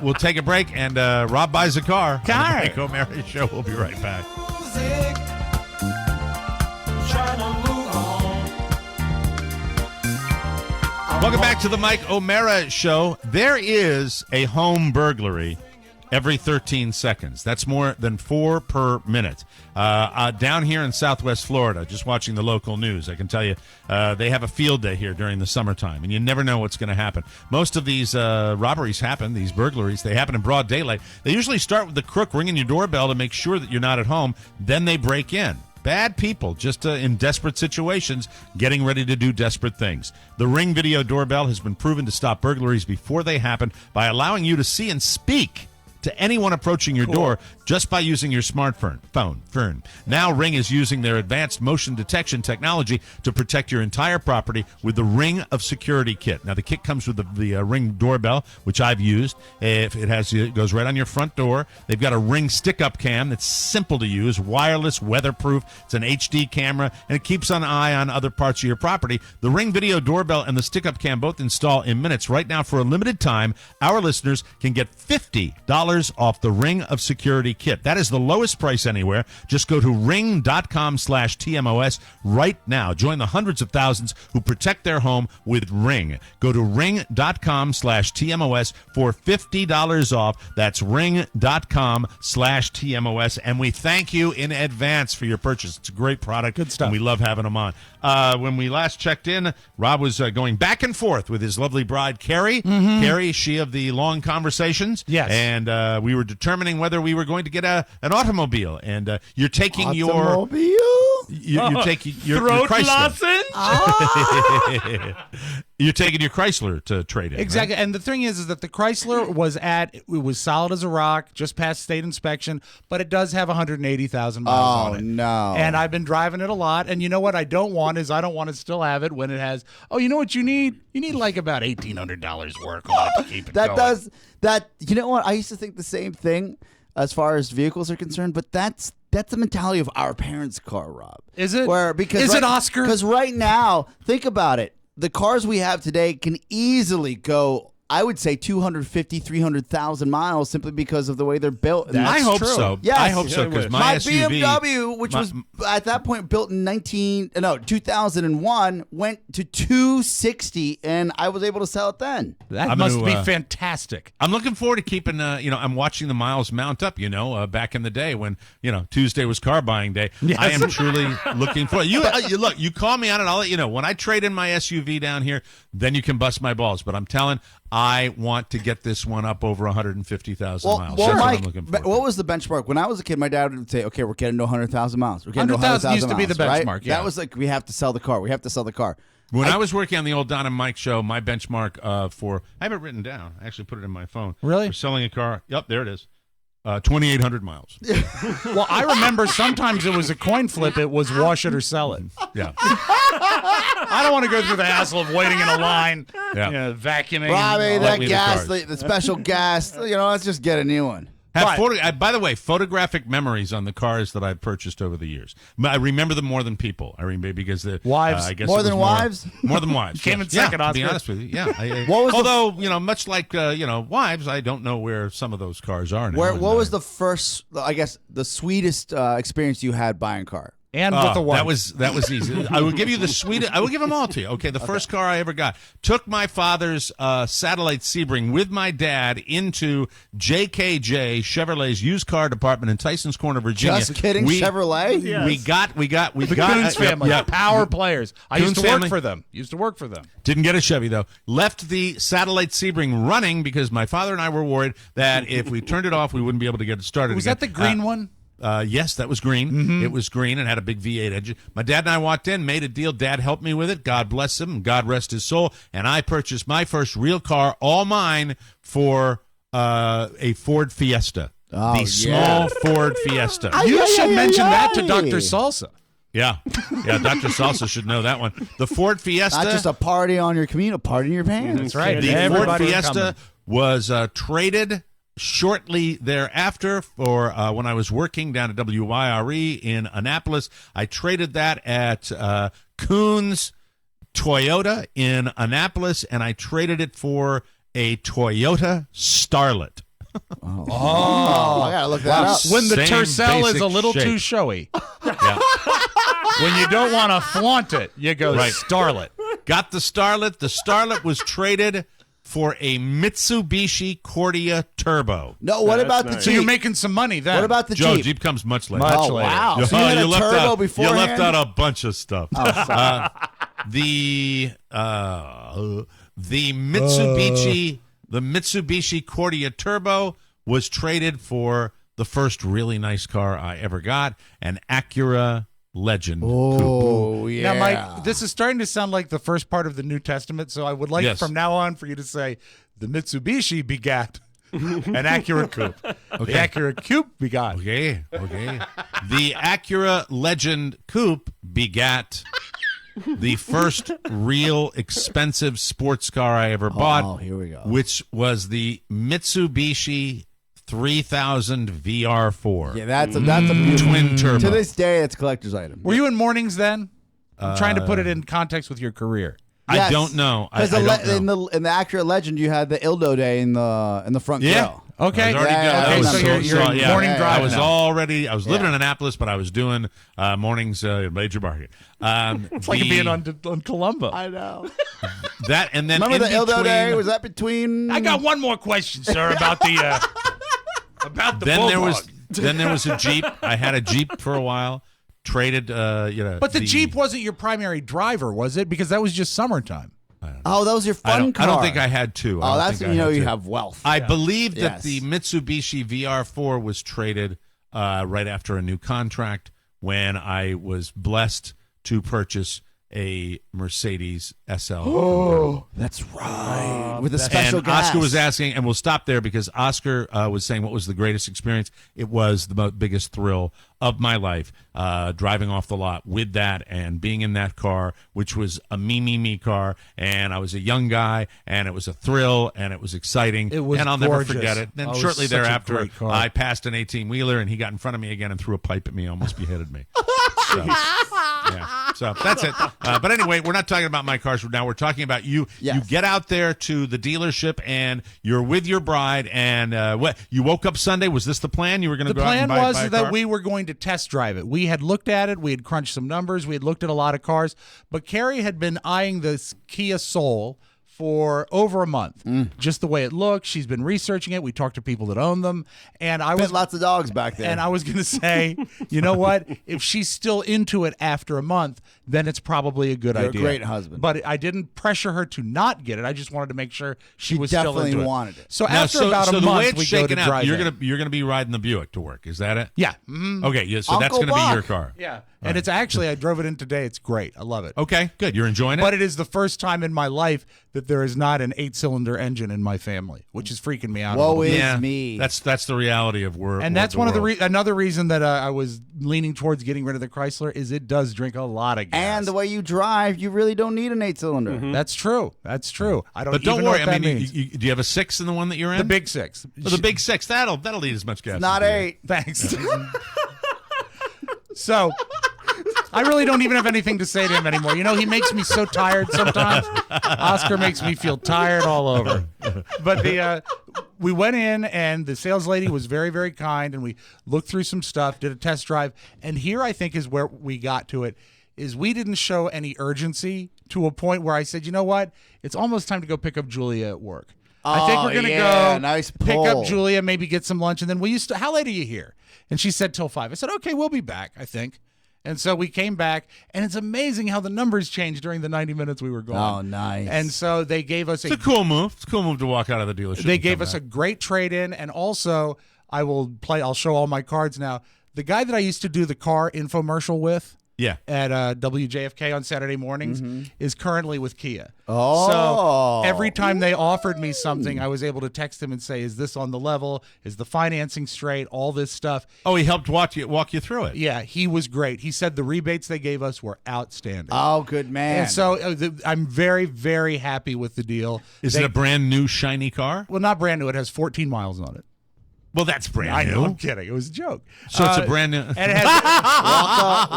We'll take a break, and Rob buys a car. On the Mike O'Mara Show. We'll be right back. Welcome back to the Mike O'Mara Show. There is a home burglary every 13 seconds. That's more than 4 per minute. Down here in Southwest Florida, just watching the local news, I can tell you they have a field day here during the summertime, and you never know what's going to happen. Most of these robberies happen, these burglaries, they happen in broad daylight. They usually start with the crook ringing your doorbell to make sure that you're not at home. Then they break in. Bad people, just in desperate situations, getting ready to do desperate things. The Ring video doorbell has been proven to stop burglaries before they happen by allowing you to see and speak to anyone approaching your door just by using your smartphone. Now Ring is using their advanced motion detection technology to protect your entire property with the Ring of Security Kit. Now the kit comes with the Ring doorbell, which I've used. It goes right on your front door. They've got a Ring stick-up cam that's simple to use, wireless, weatherproof. It's an HD camera, and it keeps an eye on other parts of your property. The Ring video doorbell and the stick-up cam both install in minutes. Right now, for a limited time, our listeners can get $50 off the Ring of Security Kit. That is the lowest price anywhere. Just go to ring.com/TMOS right now. Join the hundreds of thousands who protect their home with Ring. Go to ring.com/TMOS for $50 off. That's ring.com/TMOS. And we thank you in advance for your purchase. It's a great product. Good stuff. And we love having them on. When we last checked in, Rob was going back and forth with his lovely bride, Carrie. Carrie, she of the long conversations. Yes. And we were determining whether we were going to get an automobile. And you're taking automobile? you're taking your Throat Chrysler. Lawson? You're taking your Chrysler to trade in. Exactly. Right? And the thing is that the Chrysler it was solid as a rock, just passed state inspection, but it does have 180,000 miles on it. Oh, no. And I've been driving it a lot. And you know what I don't want is I don't want to still have it when it has, you know what you need? You need like about $1,800 work on it to keep it going. You know what? I used to think the same thing as far as vehicles are concerned, but that's the mentality of our parents' car, Rob. Is it? Is it, Oscar? Because right now, think about it. The cars we have today can easily go, I would say, 250, 300,000 miles simply because of the way they're built. I hope true. so. Yes. I hope so, because my SUV... BMW, which was at that point built in 2001, went to 260, and I was able to sell it then. That must be fantastic. I'm looking forward to keeping, I'm watching the miles mount up, back in the day when, Tuesday was car buying day. Yes. I am truly looking forward. Look, you call me on it, I'll let you know. When I trade in my SUV down here, then you can bust my balls. But I'm telling, I want to get this one up over 150,000 miles. That's Mike, what I'm looking for. What was the benchmark? When I was a kid, my dad would say, okay, we're getting to 100,000 miles. We're getting to 100,000 used to be the right? benchmark, yeah. That was like, we have to sell the car. When I was working on the old Don and Mike show, my benchmark I have it written down. I actually put it in my phone. Really? For selling a car. Yep, there it is. 2,800 miles. Well, I remember sometimes it was a coin flip. It was wash it or sell it. Yeah. I don't want to go through the hassle of waiting in a line, vacuuming. Robbie, that the gas, cars. the special gas, let's just get a new one. By the way, photographic memories on the cars that I've purchased over the years. I remember them more than people. I remember because the wives. I guess More it was than wives? More than wives. Came in second, to be Oscar. honest with you, yeah. What was although much like wives, I don't know where some of those cars are now. What was the first, I guess, the sweetest experience you had buying a car? And with the wife. That was easy. I would give you the sweetest. I will give them all to you. Okay, the first car I ever got took my father's satellite Sebring with my dad into JKJ Chevrolet's used car department in Tyson's Corner, Virginia. Just kidding, Chevrolet. Yes. We got the Coons family, power players. I used to work for them. Didn't get a Chevy though. Left the satellite Sebring running because my father and I were worried that if we turned it off, we wouldn't be able to get it started. Was again. that the green one? Yes, that was green. Mm-hmm. It was green and had a big V8 engine. My dad and I walked in, made a deal. Dad helped me with it. God bless him, and God rest his soul. And I purchased my first real car, all mine, for a Ford Fiesta. Small Ford Fiesta. You should mention that to Dr. Salsa. Yeah, Dr. Salsa should know that one. The Ford Fiesta. Not just a party on your commute, a party in your pants. That's right. The Ford Fiesta was traded shortly thereafter for when I was working down at WYRE in Annapolis. I traded that at Coons Toyota in Annapolis, and I traded it for a Toyota Starlet. I gotta look that up. When the Same Tercel is basic a little shape. too showy. Yeah. When you don't want to flaunt it, you go Starlet. Got the Starlet. The Starlet was traded for a Mitsubishi Cordia Turbo. No, what about the So Jeep? you're making some money then. What about the Joe, Jeep? Jeep comes much later. Much Oh, later. wow. You, So you had a left turbo out, you beforehand? left out a bunch of stuff. The Mitsubishi Cordia Turbo was traded for the first really nice car I ever got, an Acura Legend coupe. Oh, yeah. Now, Mike, this is starting to sound like the first part of the New Testament, so I would like from now on for you to say, the Mitsubishi begat an Acura coupe. The Acura coupe begat. Okay. The Acura Legend coupe begat the first real expensive sports car I ever bought. Oh, here we go. Which was the Mitsubishi 3000 VR4. Yeah, that's a beautiful twin turbo. To this day, it's a collector's item. Were you in mornings then? I'm trying to put it in context with your career. I don't know. Because in the Acura Legend, you had the Ildo Day in the front grill. Okay. I was So you're morning drive. I was I was living in Annapolis, but I was doing mornings at Major Market. It's like being on Columbo. I know. That and then Remember the Ildo between, Day? Was that between? I got one more question, sir, about the Then there was a Jeep. I had a Jeep for a while. Traded, But the Jeep wasn't your primary driver, was it? Because that was just summertime. Oh, that was your fun car. I don't think I had two. Oh, that's when you have wealth. I believe that the Mitsubishi VR4 was traded right after a new contract when I was blessed to purchase a Mercedes SL. Oh, that's right. With a special and gas. Oscar was asking, and we'll stop there because Oscar was saying what was the greatest experience. It was the biggest thrill of my life, driving off the lot with that and being in that car, which was a me car. And I was a young guy, and it was a thrill, and it was exciting. It was and I'll gorgeous. never forget it. Then Oh, it was shortly such a thereafter, great car. I passed an 18-wheeler, and he got in front of me again and threw a pipe at me, almost beheaded me. So that's it. But anyway, we're not talking about my cars now. We're talking about you. Yes. You get out there to the dealership and you're with your bride. And what? You woke up Sunday. Was this the plan? You were going to The go out and plan buy was a that car? we were going to test drive it. We had looked at it. We had crunched some numbers. We had looked at a lot of cars. But Carrie had been eyeing this Kia Soul for over a month. Just the way it looked. She's been researching it. We talked to people that own them. And I was lots of dogs back there. And I was going to say, you know what? If she's still into it after a month, then it's probably a good You're idea. a great husband. But I didn't pressure her to not get it. I just wanted to make sure she was still definitely into it. wanted it. So Now, after about a the way month, it's we go to shaking out, drive you're it. gonna be riding the Buick to work. Is that it? Yeah. Mhm. Okay. Yeah. So that's Uncle gonna be your Buck. car. Yeah. And it's actually, I drove it in today. It's great. I love it. Okay. Good. You're enjoying it. But it is the first time in my life that there is not an 8-cylinder engine in my family, which is freaking me out. Woe is Yeah, me. That's the reality of work. And that's one of another reason that I was leaning towards getting rid of the Chrysler is it does drink a lot of gas. And the way you drive, you really don't need an 8-cylinder. That's true. That's true. I don't. But don't even know worry. what I that mean, means. do you have a 6 in the one that you're in? The big 6. The big 6. That'll eat as much gas. Not as you. 8. Thanks. So, I really don't even have anything to say to him anymore. You know, he makes me so tired sometimes. Oscar makes me feel tired all over. But we went in, and the sales lady was very, very kind, and we looked through some stuff, did a test drive, and here I think is where we got to it, is we didn't show any urgency to a point where I said, you know what, it's almost time to go pick up Julia at work. I think we're going to go nice pick pull. up Julia, maybe get some lunch, and then how late are you here? And she said till 5. I said, okay, we'll be back, I think. And so we came back, and it's amazing how the numbers changed during the 90 minutes we were gone. Oh, nice. And so they gave us It's a cool move. It's a cool move to walk out of the dealership. They gave us a great trade-in, and also I'll show all my cards now. The guy that I used to do the car infomercial with, at WJFK on Saturday mornings, is currently with Kia. Oh. So every time they offered me something, I was able to text him and say, is this on the level? Is the financing straight? All this stuff. Oh, he helped walk you through it. Yeah, he was great. He said the rebates they gave us were outstanding. Oh, good man. And so I'm very, very happy with the deal. Is it a brand new shiny car? Well, not brand new. It has 14 miles on it. Well, that's brand I new. know, I'm kidding. It was a joke. So it's a brand new. And it has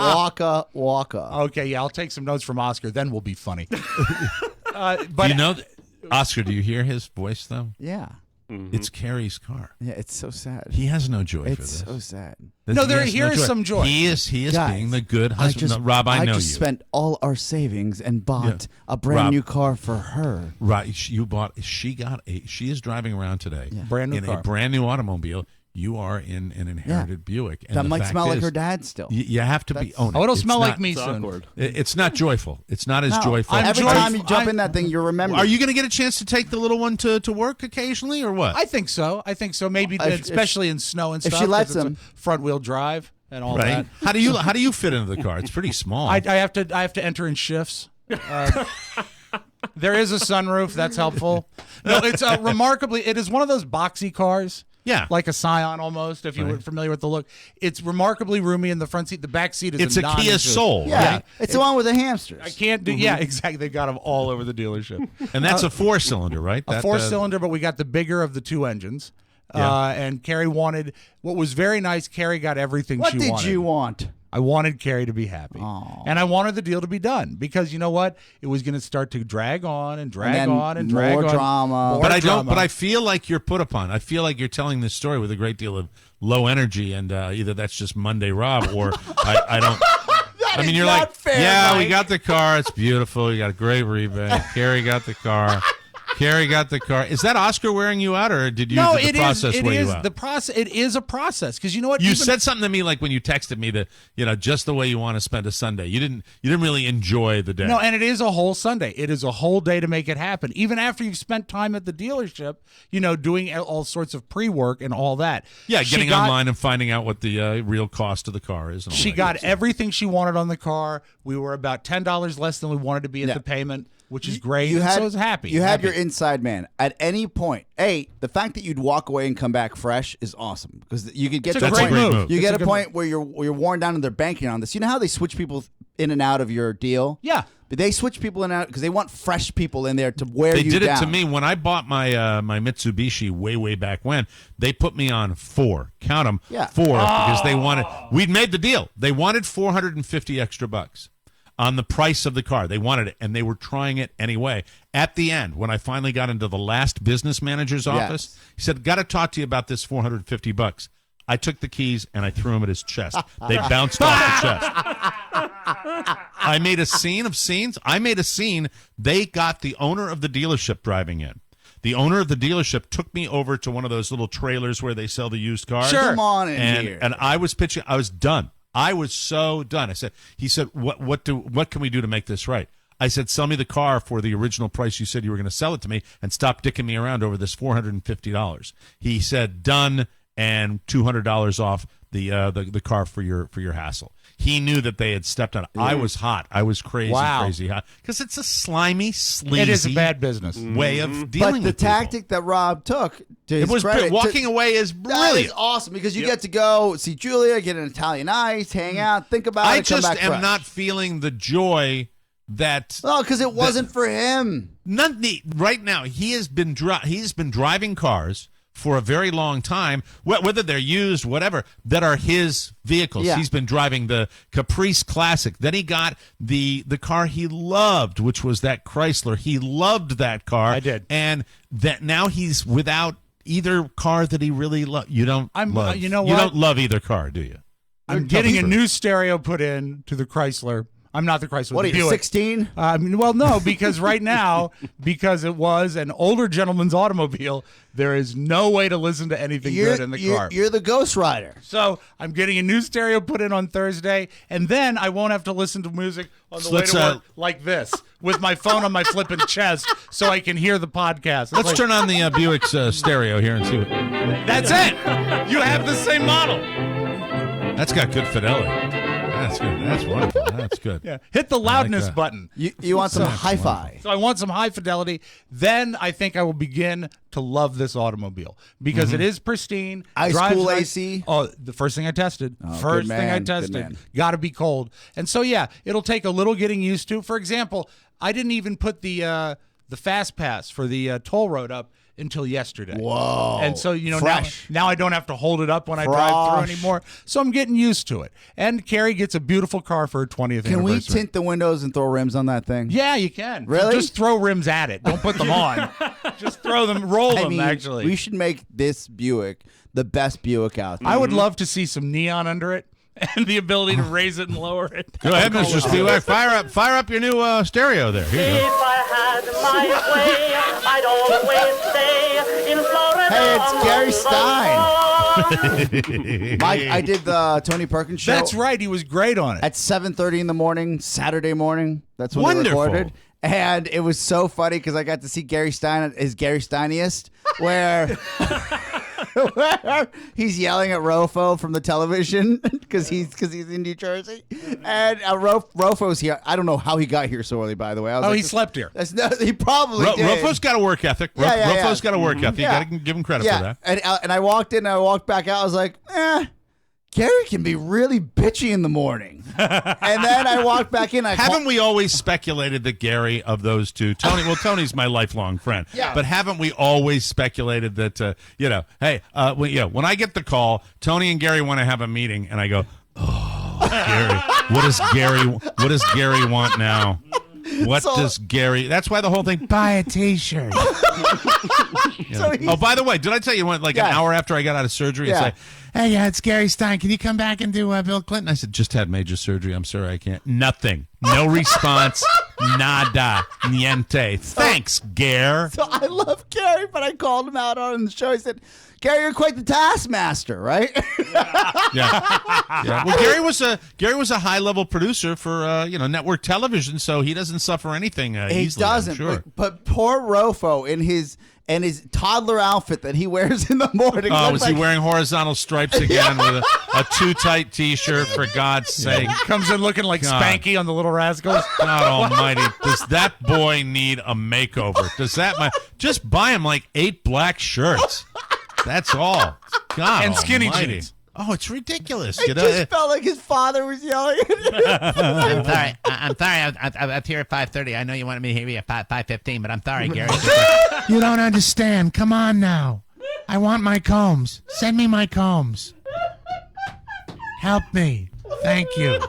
Waka. Okay, yeah, I'll take some notes from Oscar. Then we'll be funny. But Do you know, Oscar? Do you hear his voice though? Yeah. It's Carrie's car. Yeah, it's so sad. He has no joy for It's this. so sad. No, there He has here is joy. some joy. He is Guys, being the good husband. No, Rob, I know just you. spent all our savings and bought a brand Rob. new car for her. Right, she is driving around today Brand new in car. a brand new automobile. You are in an inherited Buick. And That the might fact smell like is, her dad still. You have to be. Oh, it'll it's smell not- like me soon. It's not joyful. It's not as joyful. Every time you jump in that thing, you remember. Are you going to get a chance to take the little one to work occasionally, or what? I think so. Maybe, especially in snow and if stuff. she lets 'cause it's him. a front-wheel drive and all Right? that. How do you fit into the car? It's pretty small. I have to enter in shifts. There is a sunroof. That's helpful. No, it's it is one of those boxy cars. Yeah. Like a Scion almost, if you were familiar with the look. It's remarkably roomy in the front seat. The back seat is It's a Kia non-issue. Soul, Yeah, right? it's the one with the hamsters. I can't do. Yeah, exactly. They got them all over the dealership. And that's a 4-cylinder, right? A 4-cylinder, but we got the bigger of the 2 engines. And Carrie wanted what was very nice. Carrie got everything What she did wanted. you want? I wanted Carrie to be happy. And I wanted the deal to be done because you know what? It was going to start to drag on and drag then on and drag more on. drama. More But I drama. don't. But I feel like you're put upon. I feel like you're telling this story with a great deal of low energy, and either that's just Monday Rob, or I don't. I mean, you're not like, fair, yeah, we Mike." got the car. It's beautiful. You got a great rebate. Carrie got the car. Carrie got the car. Is that Oscar wearing you out, or did you? No, did the it process is. It wear is you out? the process. It is a process because you know what? You Even- said something to me like when you texted me that just the way you want to spend a Sunday. You didn't really enjoy the day. No, and it is a whole Sunday. It is a whole day to make it happen. Even after you've spent time at the dealership, doing all sorts of pre-work and all that. Yeah, She getting got- online and finding out what the real cost of the car is. And all She that got good stuff. everything she wanted on the car. We were about $10 less than we wanted to be at the payment, which is great. You and had, so I was happy. You had Happy. your inside man. At any point, the fact that you'd walk away and come back fresh is awesome because you could get It's to a a great point. move. You It's get a a good point where you're worn down and they're banking on this. You know how they switch people in and out of your deal? Yeah. But they switch people in and out because they want fresh people in there to wear They you did down. it to me when I bought my my Mitsubishi way back when. They put me on 4. Count them. Yeah. 4 because they wanted. We'd made the deal. They wanted $450 extra bucks on the price of the car. They wanted it, and they were trying it anyway. At the end, when I finally got into the last business manager's office, he said, "Got to talk to you about this $450." I took the keys and I threw them at his chest. They bounced off the chest. I made a scene of scenes. They got the owner of the dealership driving in. The owner of the dealership took me over to one of those little trailers where they sell the used cars. Sure. Come on in here. And I was pitching. I was done. I was so done. He said, what can we do to make this right? I said, sell me the car for the original price you said you were going to sell it to me and stop dicking me around over this $450. He said, done, and $200 off the car for your hassle. He knew that they had stepped on it. I was hot. I was crazy hot because it's a slimy, sleazy. It is a bad business way of dealing. But the with tactic that Rob took, to his it was credit, walking away is brilliant. That is awesome because you get to go see Julia, get an Italian ice, hang out, think about I it. Come just back am fresh. not feeling the joy that. Oh, because it wasn't for him. Right now, he's been driving cars for a very long time, whether they're used, whatever, that are his vehicles. Yeah. He's been driving the Caprice Classic. Then he got the car he loved, which was that Chrysler. He loved that car. I did. And that now he's without either car that he really loves. You don't love. You know what? You don't love either car, do you? I'm getting a new stereo put in to the Chrysler. I'm not the Chrysler. What are you, 16? Well, no, because right now, because it was an older gentleman's automobile, there is no way to listen to anything good in the car. You're the Ghost Rider. So I'm getting a new stereo put in on Thursday, and then I won't have to listen to music on the way to work like this with my phone on my flipping chest so I can hear the podcast. Let's turn on the Buick's stereo here and see what. That's it. You have the same model. That's got good fidelity. That's good. That's wonderful. That's good. Yeah. Hit the loudness button. You want some hi-fi. So I want some high fidelity. Then I think I will begin to love this automobile because it is pristine. Ice drives cool nice. AC. Oh, the first thing I tested. Good man. Got to be cold. And so yeah, it'll take a little getting used to. For example, I didn't even put the fast pass for the toll road up until yesterday. Whoa. And so, Fresh. now I don't have to hold it up when I drive through anymore. So I'm getting used to it. And Carrie gets a beautiful car for her 20th Can we anniversary. tint the windows and throw rims on that thing? Yeah, you can. Really? Just throw rims at it. Don't put them on. Just throw them, roll them, actually. We should make this Buick the best Buick out there. I would love to see some neon under it and the ability to raise it and lower it. Go ahead, Mr. Spielberg. Fire up your new stereo there. Here you go. If I had my way, I'd always stay in Florida. Hey, it's Gary Stein. I did the Tony Perkins show. That's right. He was great on it. At 7:30 in the morning, Saturday morning. That's when Wonderful. they recorded. And it was so funny because I got to see Gary Stein at his Gary Steiniest, where he's yelling at Rofo from the television because he's in New Jersey, and Rofo's here. I don't know how he got here so early. By the way, he slept here. He probably did. Rofo's got a work ethic. Rofo's got a work ethic. You got to give him credit for that. And I walked in, and I walked back out. I was like, Gary can be really bitchy in the morning. And then I walked back in. Haven't we always speculated that Gary, of those two, Tony's my lifelong friend. Yeah. But haven't we always speculated that, hey, when I get the call, Tony and Gary want to have a meeting, and I go, Gary, what does Gary want now? What does Gary? That's why the whole thing. Buy a T-shirt. Oh, by the way, did I tell you when? An hour after I got out of surgery, it's like, hey, it's Gary Stein. Can you come back and do Bill Clinton? I said, just had major surgery. I'm sorry, I can't. Nothing. No response. Nada. Niente. Thanks, Gare. So I love Gary, but I called him out on the show. I said, Gary, you're quite the taskmaster, right? Yeah. Well, Gary was a high level producer for network television, so he doesn't suffer anything He easily. doesn't. I'm sure. But poor Rofo in his toddler outfit that he wears in the morning. Oh, was he wearing horizontal stripes again with a too tight T-shirt? For God's sake, Comes in looking like Spanky on the Little Rascals. God Almighty! Does that boy need a makeover? Just buy him like 8 black shirts? That's all. God And skinny almighty. jeans. Oh, it's ridiculous. It just felt like his father was yelling at him. I'm sorry. I'm here at 5:30. I know you wanted me to hear you at 5:15, but I'm sorry, Gary. You don't understand. Come on now. I want my combs. Send me my combs. Help me. Thank you.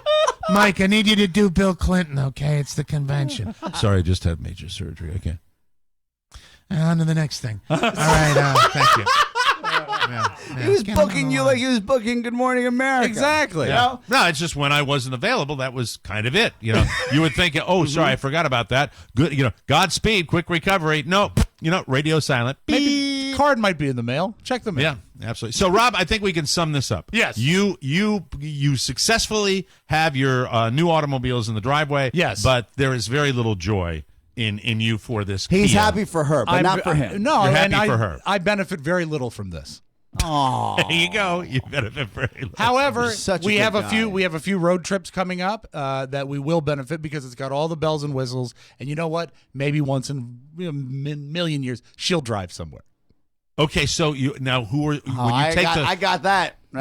Mike, I need you to do Bill Clinton, okay? It's the convention. Sorry, I just had major surgery. Okay. On to the next thing. All right, Thank you. He was booking you like he was booking Good Morning America. Exactly. Yeah. No, it's just when I wasn't available, that was kind of it. You would think, sorry, I forgot about that. Good, Godspeed, quick recovery. No, radio silent. Maybe card might be in the mail. Check the mail. Yeah, absolutely. So, Rob, I think we can sum this up. Yes. You successfully have your new automobiles in the driveway. Yes. But there is very little joy in you for this. He's Kia. happy for her, but not for him. No, You're happy and for her. I benefit very little from this. Oh, There you go. You benefit very little. However, Such a we good have a guy. few road trips coming up that we will benefit because it's got all the bells and whistles. And you know what? Maybe once in a million years, she'll drive somewhere. Okay, so who are when you I take got that. I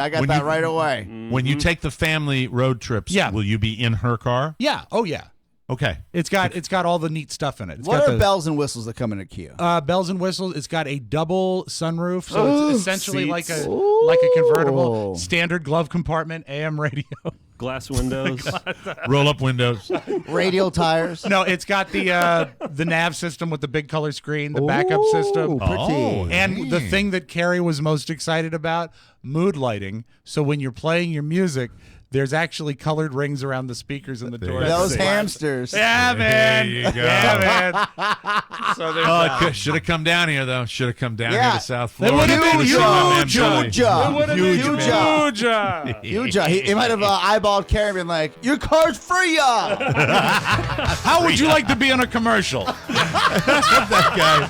got that right away. when you take the family road trips? Yeah. Will you be in her car? Yeah. Oh yeah. Okay. It's got all the neat stuff in it. It's What got are the bells and whistles that come in a Kia? bells and whistles. It's got a double sunroof, so it's essentially like Seats. a convertible Oh. standard glove compartment, AM radio. Glass windows. Roll up windows. Radial tires. No, it's got the nav system with the big color screen, the backup system. Pretty. And the thing that Carrie was most excited about, mood lighting. So when you're playing your music, there's actually colored rings around the speakers in the door. Those hamsters. Yeah, man. There you go. Yeah, man. So there's Should have come down here, though. Should have come down Yeah. here to South It Florida. would have been Should've seen my man Billy. Huge. He might have eyeballed Carrie and been like, your car's free, How would you like to be on a commercial? That guy.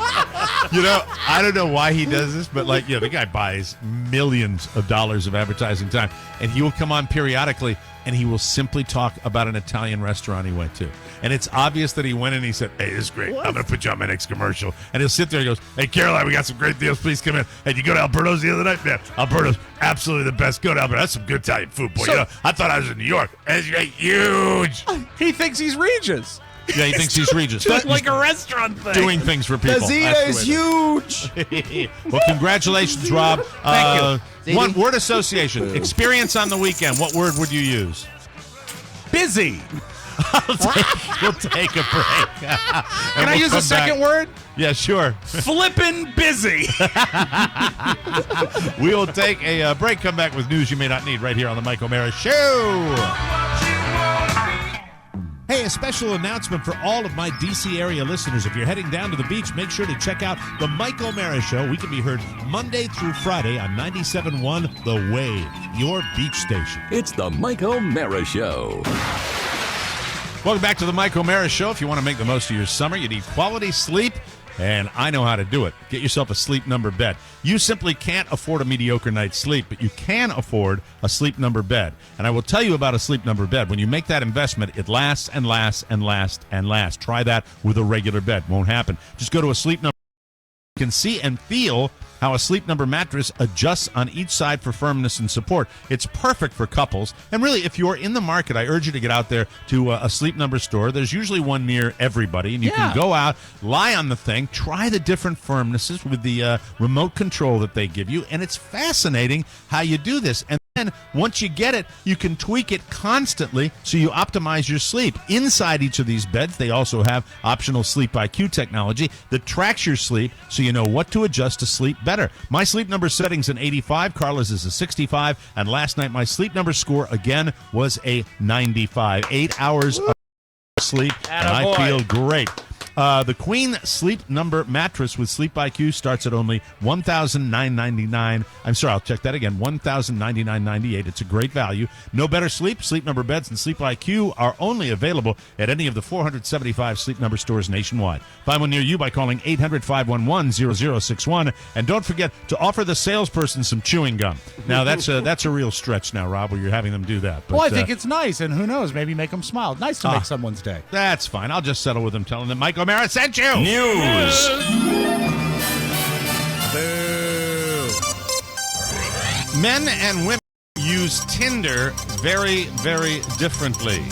I don't know why he does this, but the guy buys millions of dollars of advertising time, and he will come on periodically, and he will simply talk about an Italian restaurant he went to. And it's obvious that he went and he said, hey, this is great. I'm going to put you on my next commercial. And he'll sit there and he goes, hey, Caroline, we got some great deals. Please come in. Hey, did you go to Alberto's the other night? Yeah, Alberto's absolutely the best. Go to Alberto. That's some good Italian food, boy. I thought I was in New York. It's huge. He thinks he's Regis. Yeah, he thinks he's Regis. Just like a restaurant thing. Doing things for people. The Zeta is huge. Well, congratulations, Rob. Thank you. One word association. Experience on the weekend. What word would you use? Busy. We'll take a break. Can I use a second word? Yeah, sure. Flippin' busy. We will take a break. Come back with news you may not need right here on the Mike O'Mara Show. Hey, a special announcement for all of my D.C. area listeners. If you're heading down to the beach, make sure to check out the Mike O'Mara Show. We can be heard Monday through Friday on 97.1 The Wave, your beach station. It's the Mike O'Mara Show. Welcome back to the Mike O'Mara Show. If you want to make the most of your summer, you need quality sleep, and I know how to do it. Get yourself a Sleep Number bed. You simply can't afford a mediocre night's sleep, but you can afford a Sleep Number bed. And I will tell you about a Sleep Number bed. When you make that investment, it lasts and lasts and lasts and lasts. Try that with a regular bed. Won't happen. Just go to a Sleep Number. You can see and feel how a Sleep Number mattress adjusts on each side for firmness and support. It's perfect for couples. And really, if you're in the market, I urge you to get out there to a Sleep Number store. There's usually one near everybody, and you can go out, lie on the thing, try the different firmnesses with the remote control that they give you, and it's fascinating how you do this. And then once you get it, you can tweak it constantly so you optimize your sleep. Inside each of these beds, they also have optional Sleep IQ technology that tracks your sleep so you know what to adjust to sleep better. My Sleep Number setting's an 85, Carla's is a 65, and last night my Sleep Number score again was a 95. 8 hours of sleep, and I feel great. The Queen Sleep Number mattress with Sleep IQ starts at only $1,999. I'm sorry, I'll check that again. $1,099.98. It's a great value. No better sleep. Sleep Number beds and Sleep IQ are only available at any of the 475 Sleep Number stores nationwide. Find one near you by calling 800-511-0061. And don't forget to offer the salesperson some chewing gum. Now, that's a real stretch now, Rob, where you're having them do that. But, Well, I think it's nice, and who knows, maybe make them smile. Nice to make someone's day. That's fine. I'll just settle with them, telling them Mike O'Mara sent you. News. Boo. Men and women use Tinder very, very differently.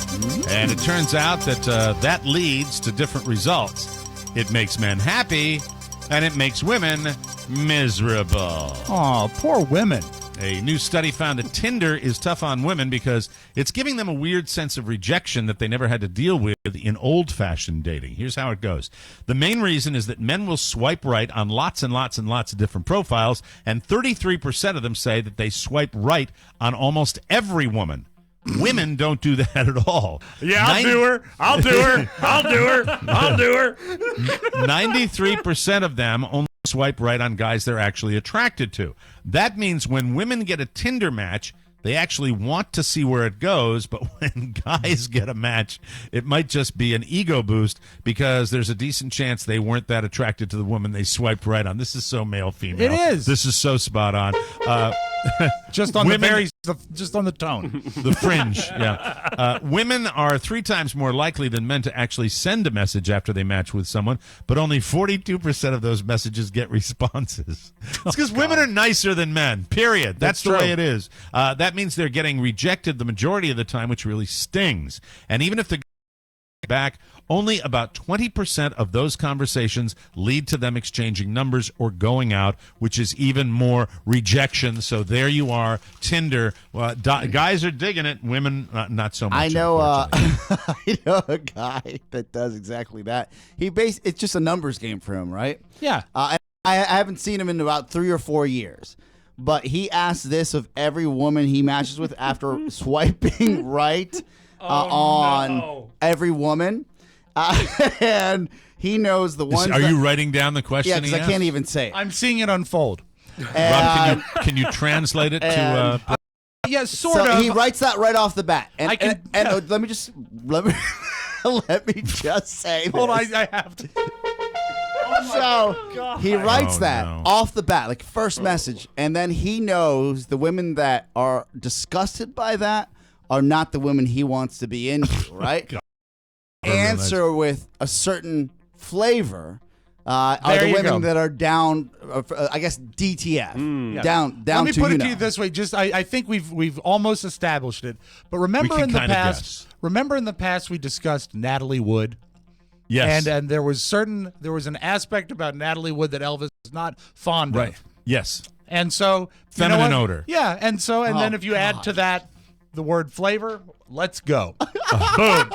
And it turns out that that leads to different results. It makes men happy, and it makes women miserable. Oh, poor women. A new study found that Tinder is tough on women because it's giving them a weird sense of rejection that they never had to deal with in old-fashioned dating. Here's how it goes. The main reason is that men will swipe right on lots and lots and lots of different profiles, and 33% of them say that they swipe right on almost every woman. Women don't do that at all. Yeah, I'll do her. I'll do her. I'll do her. I'll do her. 93% of them only swipe right on guys they're actually attracted to. That means when women get a Tinder match, They actually want to see where it goes, but when guys get a match, it might just be an ego boost because there's a decent chance they weren't that attracted to the woman they swiped right on. This is so male-female. It is. This is so spot on. Just on just on the tone. The fringe, yeah. Women are 3 times more likely than men to actually send a message after they match with someone, but only 42% of those messages get responses. It's because women are nicer than men, period. That's the way it is. That means they're getting rejected the majority of the time, which really stings. And even if the back, only about 20% of those conversations lead to them exchanging numbers or going out, which is even more rejection. So there you are, Tinder. Guys are digging it, women not so much. I know I know a guy that does exactly that. It's just a numbers game for him, right? Yeah. I haven't seen him in about 3 or 4 years. But he asks this of every woman he matches with after swiping right on every woman. And he knows the ones. Are you writing down the question? Yeah, because I can't even say it. I'm seeing it unfold. Rob, can you translate it to? Yeah, sort of. He writes that right off the bat. And, let me just let me say this. Hold on, I have to. So he writes that off the bat, like first message, and then he knows the women that are disgusted by that are not the women he wants to be into, right? Answer with a certain flavor are the women that are down, I guess DTF, down. Let me to put it to you this way: just I think we've almost established it, but remember in the past, we discussed Natalie Wood. Yes, and there was an aspect about Natalie Wood that Elvis is not fond of. Yes, and so feminine odor. Yeah, and then if you add to that the word flavor, let's go. Boom.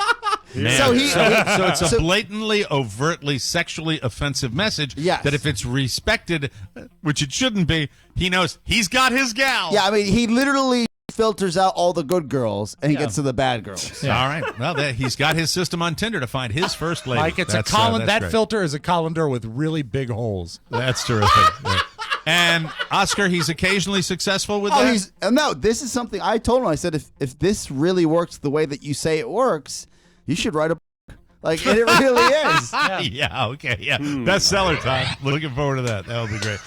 Man. So it's a blatantly, overtly, sexually offensive message that if it's respected, which it shouldn't be, he knows he's got his gal. Yeah, I mean, he literally filters out all the good girls and he gets to the bad girls. Yeah. All right. Well, he's got his system on Tinder to find his first lady. Like it's that filter is a colander with really big holes. That's terrific. Yeah. And Oscar, he's occasionally successful with that? No, this is something I told him. I said, if this really works the way that you say it works, you should write a book. Like, it really is. Yeah, okay, yeah. Bestseller time. Looking forward to that. That'll be great.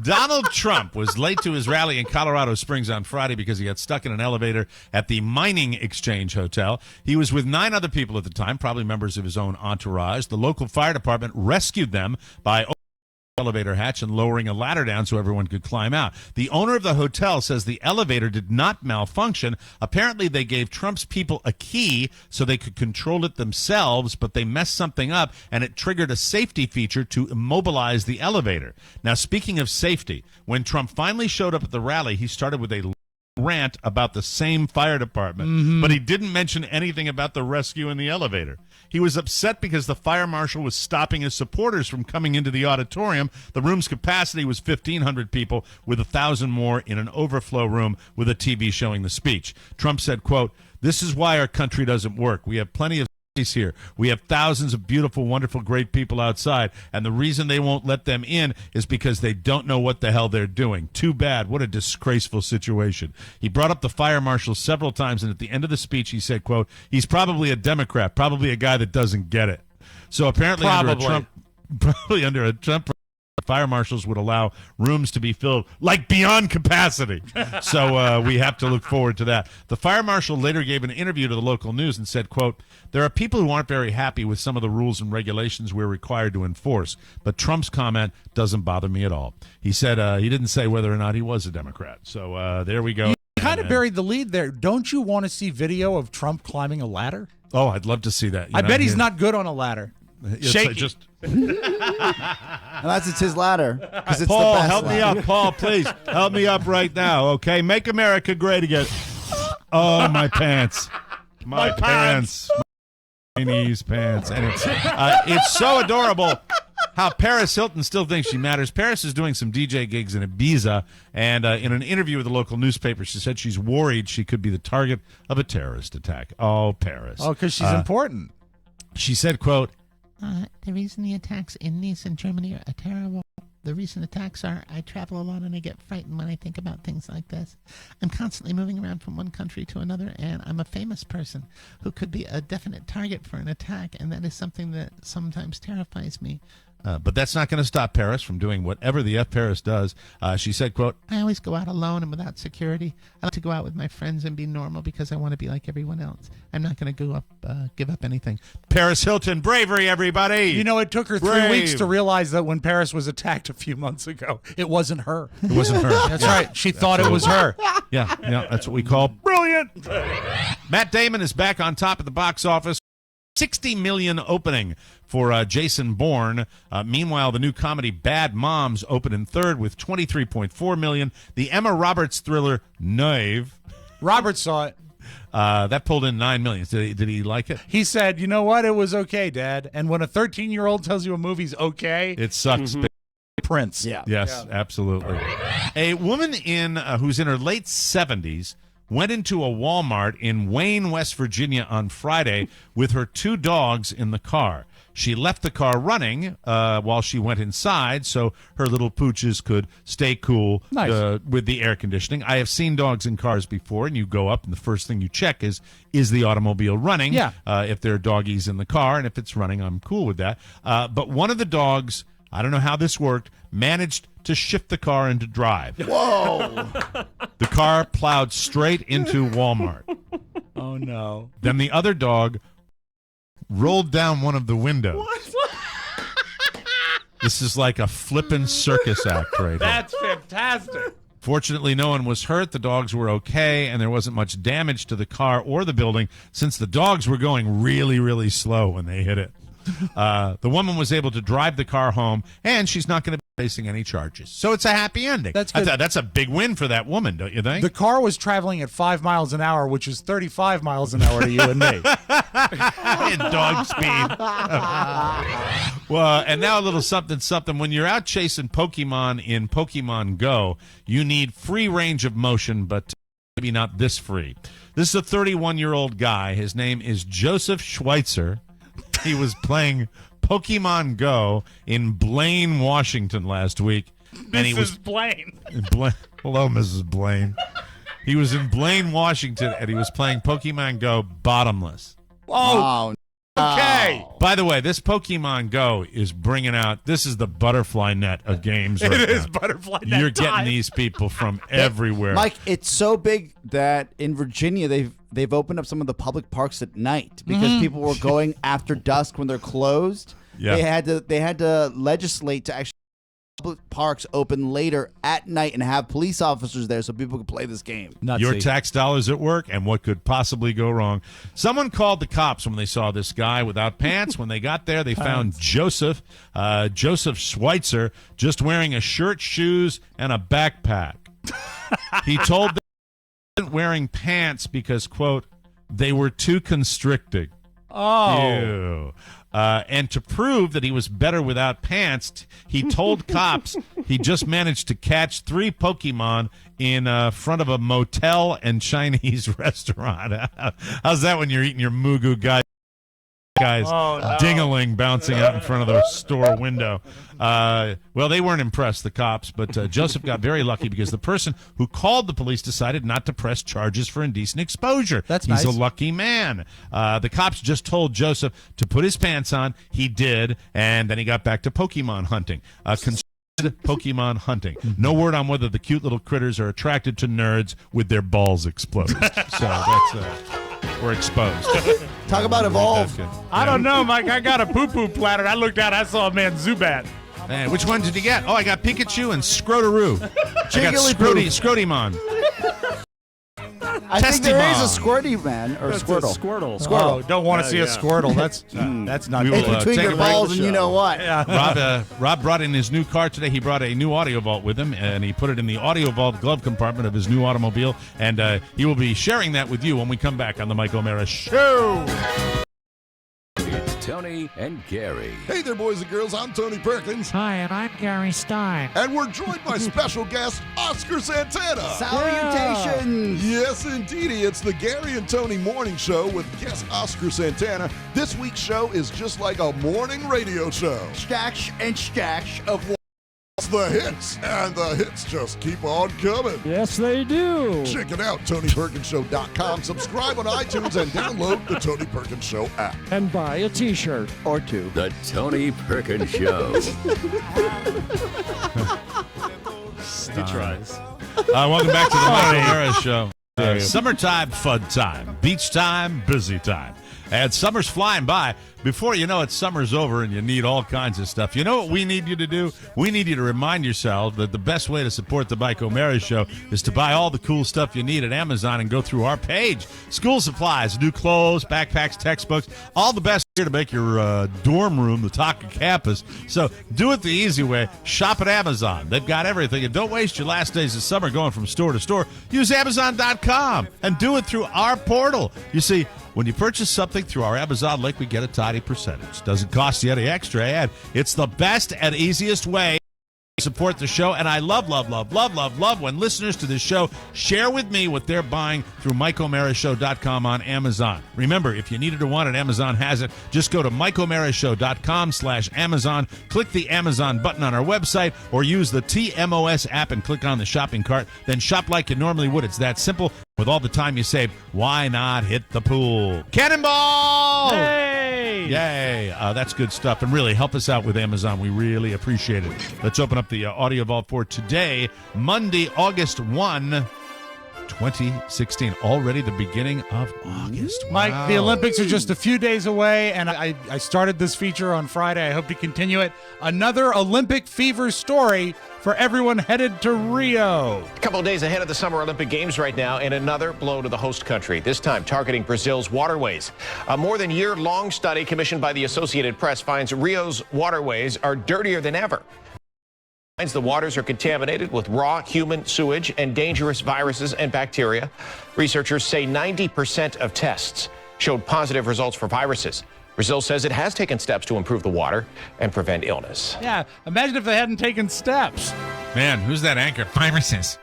Donald Trump was late to his rally in Colorado Springs on Friday because he got stuck in an elevator at the Mining Exchange Hotel. He was with 9 other people at the time, probably members of his own entourage. The local fire department rescued them by elevator hatch and lowering a ladder down so everyone could climb out. The owner of the hotel says the elevator did not malfunction. Apparently, they gave Trump's people a key so they could control it themselves, but they messed something up, and it triggered a safety feature to immobilize the elevator. Now, speaking of safety, when Trump finally showed up at the rally, he started with a rant about the same fire department, but he didn't mention anything about the rescue in the elevator. He was upset because the fire marshal was stopping his supporters from coming into the auditorium. The room's capacity was 1,500 people, with 1,000 more in an overflow room with a TV showing the speech. Trump said, quote, "This is why our country doesn't work. We have plenty of space here. We have thousands of beautiful, wonderful, great people outside, and the reason they won't let them in is because they don't know what the hell they're doing. Too bad. What a disgraceful situation." He brought up the fire marshal several times, and at the end of the speech, he said, quote, "He's probably a Democrat, probably a guy that doesn't get it." So apparently under a Trump fire marshals would allow rooms to be filled like beyond capacity. So we have to look forward to that. The fire marshal later gave an interview to the local news and said, quote, "There are people who aren't very happy with some of the rules and regulations we're required to enforce, but Trump's comment doesn't bother me at all." He said he didn't say whether or not he was a Democrat. So there we go. You kind of buried the lead there. Don't you want to see video of Trump climbing a ladder? Oh, I'd love to see that. I bet he's not good on a ladder. Shaky. Unless it's his ladder. It's Paul, the best help me up. Paul, please. Help me up right now, okay? Make America great again. Oh, my pants. My pants. My knees pants. And it's so adorable how Paris Hilton still thinks she matters. Paris is doing some DJ gigs in Ibiza, and in an interview with a local newspaper, she said she's worried she could be the target of a terrorist attack. Oh, Paris. Oh, because she's important. She said, quote, "The reason the attacks in Nice and Germany are terrible the recent attacks are. I travel a lot and I get frightened when I think about things like this. I'm constantly moving around from one country to another, and I'm a famous person who could be a definite target for an attack, and that is something that sometimes terrifies me. But that's not going to stop Paris from doing whatever the F Paris does. She said, quote, I always go out alone and without security. I like to go out with my friends and be normal because I want to be like everyone else. I'm not going to give up anything. Paris Hilton, bravery, everybody. You know, it took her 3 weeks to realize that when Paris was attacked a few months ago, it wasn't her. It wasn't her. That's right. She thought it was her. Yeah, that's what we call brilliant. Matt Damon is back on top of the box office. $60 million opening for Jason Bourne. Meanwhile, the new comedy Bad Moms opened in third with $23.4 million. The Emma Roberts thriller Naive. Robert saw it. That pulled in $9 million. Did he like it? He said, you know what? It was okay, Dad. And when a 13-year-old tells you a movie's okay, it sucks. Prince. Yeah. Yes, absolutely. A woman who's in her late 70s went into a Walmart in Wayne, West Virginia on Friday with her 2 dogs in the car. She left the car running while she went inside so her little pooches could stay cool with the air conditioning. I have seen dogs in cars before, and you go up, and the first thing you check is the automobile running? Yeah. If there are doggies in the car, and if it's running, I'm cool with that. But one of the dogs, I don't know how this worked, managed to shift the car into drive. Whoa! The car plowed straight into Walmart. Oh, no. Then the other dog rolled down one of the windows. What? This is like a flippin' circus act right here. That's fantastic. Fortunately, no one was hurt. The dogs were okay, and there wasn't much damage to the car or the building since the dogs were going really, really slow when they hit it. The woman was able to drive the car home, and she's not going to be facing any charges. So it's a happy ending. That's good. That's a big win for that woman, don't you think? The car was traveling at 5 miles an hour, which is 35 miles an hour to you and me. In dog speed. Well, and now a little something. When you're out chasing Pokemon in Pokemon Go, you need free range of motion, but maybe not this free. This is a 31-year-old guy. His name is Joseph Schweitzer. He was playing Pokemon Go in Blaine, Washington last week. Mrs. Blaine. Hello, Mrs. Blaine. He was in Blaine, Washington, and he was playing Pokemon Go bottomless. Oh, okay. By the way, this Pokemon Go is bringing out, this is the butterfly net of games right It now. is butterfly net You're time. getting these people from everywhere. Mike, it's so big that in Virginia they've opened up some of the public parks at night because people were going after dusk when they're closed. Yeah. They had to legislate to actually public parks open later at night and have police officers there so people could play this game. Nutsy. Your tax dollars at work, and what could possibly go wrong? Someone called the cops when they saw this guy without pants. When they got there, they found Joseph Schweitzer, just wearing a shirt, shoes, and a backpack. He told them he wasn't wearing pants because, quote, they were too constricting. Oh. Ew. And to prove that he was better without pants, he told cops he just managed to catch 3 Pokemon in front of a motel and Chinese restaurant. How's that when you're eating your Mugu guys ding-a-ling bouncing out in front of the store window? Well, they weren't impressed, the cops, but Joseph got very lucky because the person who called the police decided not to press charges for indecent exposure. That's He's nice. a lucky man. The cops just told Joseph to put his pants on. He did, and then he got back to Pokemon hunting. Pokemon hunting. No word on whether the cute little critters are attracted to nerds with their balls exploded. So that's we're exposed. Talk about evolve. I don't know, Mike. I got a poo-poo platter. I looked out. I saw a man Zubat. Man, which one did you get? Oh, I got Pikachu and Scrotaroo. I got Scrotymon. I think there is a Squirty man or Squirtle. Squirtle. Oh, don't want to see a Squirtle. That's not We good. will, It's between take your a break. balls and you know what. Rob brought in his new car today. He brought a new audio vault with him, and he put it in the audio vault glove compartment of his new automobile, and he will be sharing that with you when we come back on the Mike O'Mara Show. It's Tony and Gary. Hey there, boys and girls. I'm Tony Perkins. Hi, and I'm Gary Stein. And we're joined by special guest Oscar Santana. Salutations! Yes, indeedy. It's the Gary and Tony Morning Show with guest Oscar Santana. This week's show is just like a morning radio show. Stacks and stacks of It's the hits, and the hits just keep on coming. Yes, they do. Check it out, TonyPerkinsShow.com. Subscribe on iTunes and download the Tony Perkins Show app. And buy a T-shirt. Or two. The Tony Perkins Show. He tries. Welcome back to the Michael Mara Show. Summertime, fun time. Beach time, busy time. And summer's flying by. Before you know it, summer's over and you need all kinds of stuff. You know what we need you to do? We need you to remind yourself that the best way to support the Mike O'Mara Show is to buy all the cool stuff you need at Amazon and go through our page. School supplies, new clothes, backpacks, textbooks, all the best here to make your dorm room the talk of campus. So do it the easy way. Shop at Amazon. They've got everything. And don't waste your last days of summer going from store to store. Use Amazon.com and do it through our portal. You see, when you purchase something through our Amazon link, we get a tiny percentage. Doesn't cost you any extra, and it's the best and easiest way to support the show. And I love when listeners to this show share with me what they're buying through MikeO'MaraShow.com on Amazon. Remember, if you need it or want it, Amazon has it. Just go to MikeO'MaraShow.com/Amazon, click the Amazon button on our website, or use the TMOS app and click on the shopping cart. Then shop like you normally would. It's that simple. With all the time you save, why not hit the pool? Cannonball! Hey! Yay! That's good stuff. And really, help us out with Amazon. We really appreciate it. Let's open up the audio vault for today, Monday, August 1, 2016. Already the beginning of August. Wow. Mike, the Olympics are just a few days away, and I started this feature on Friday. I hope to continue it. Another Olympic fever story for everyone headed to Rio. A couple of days ahead of the Summer Olympic Games right now, and another blow to the host country, this time targeting Brazil's waterways. A more than year-long study commissioned by the Associated Press finds Rio's waterways are dirtier than ever. The waters are contaminated with raw human sewage and dangerous viruses and bacteria. Researchers say 90% of tests showed positive results for viruses. Brazil says it has taken steps to improve the water and prevent illness. Yeah, imagine if they hadn't taken steps. Man, who's that anchor? Viruses.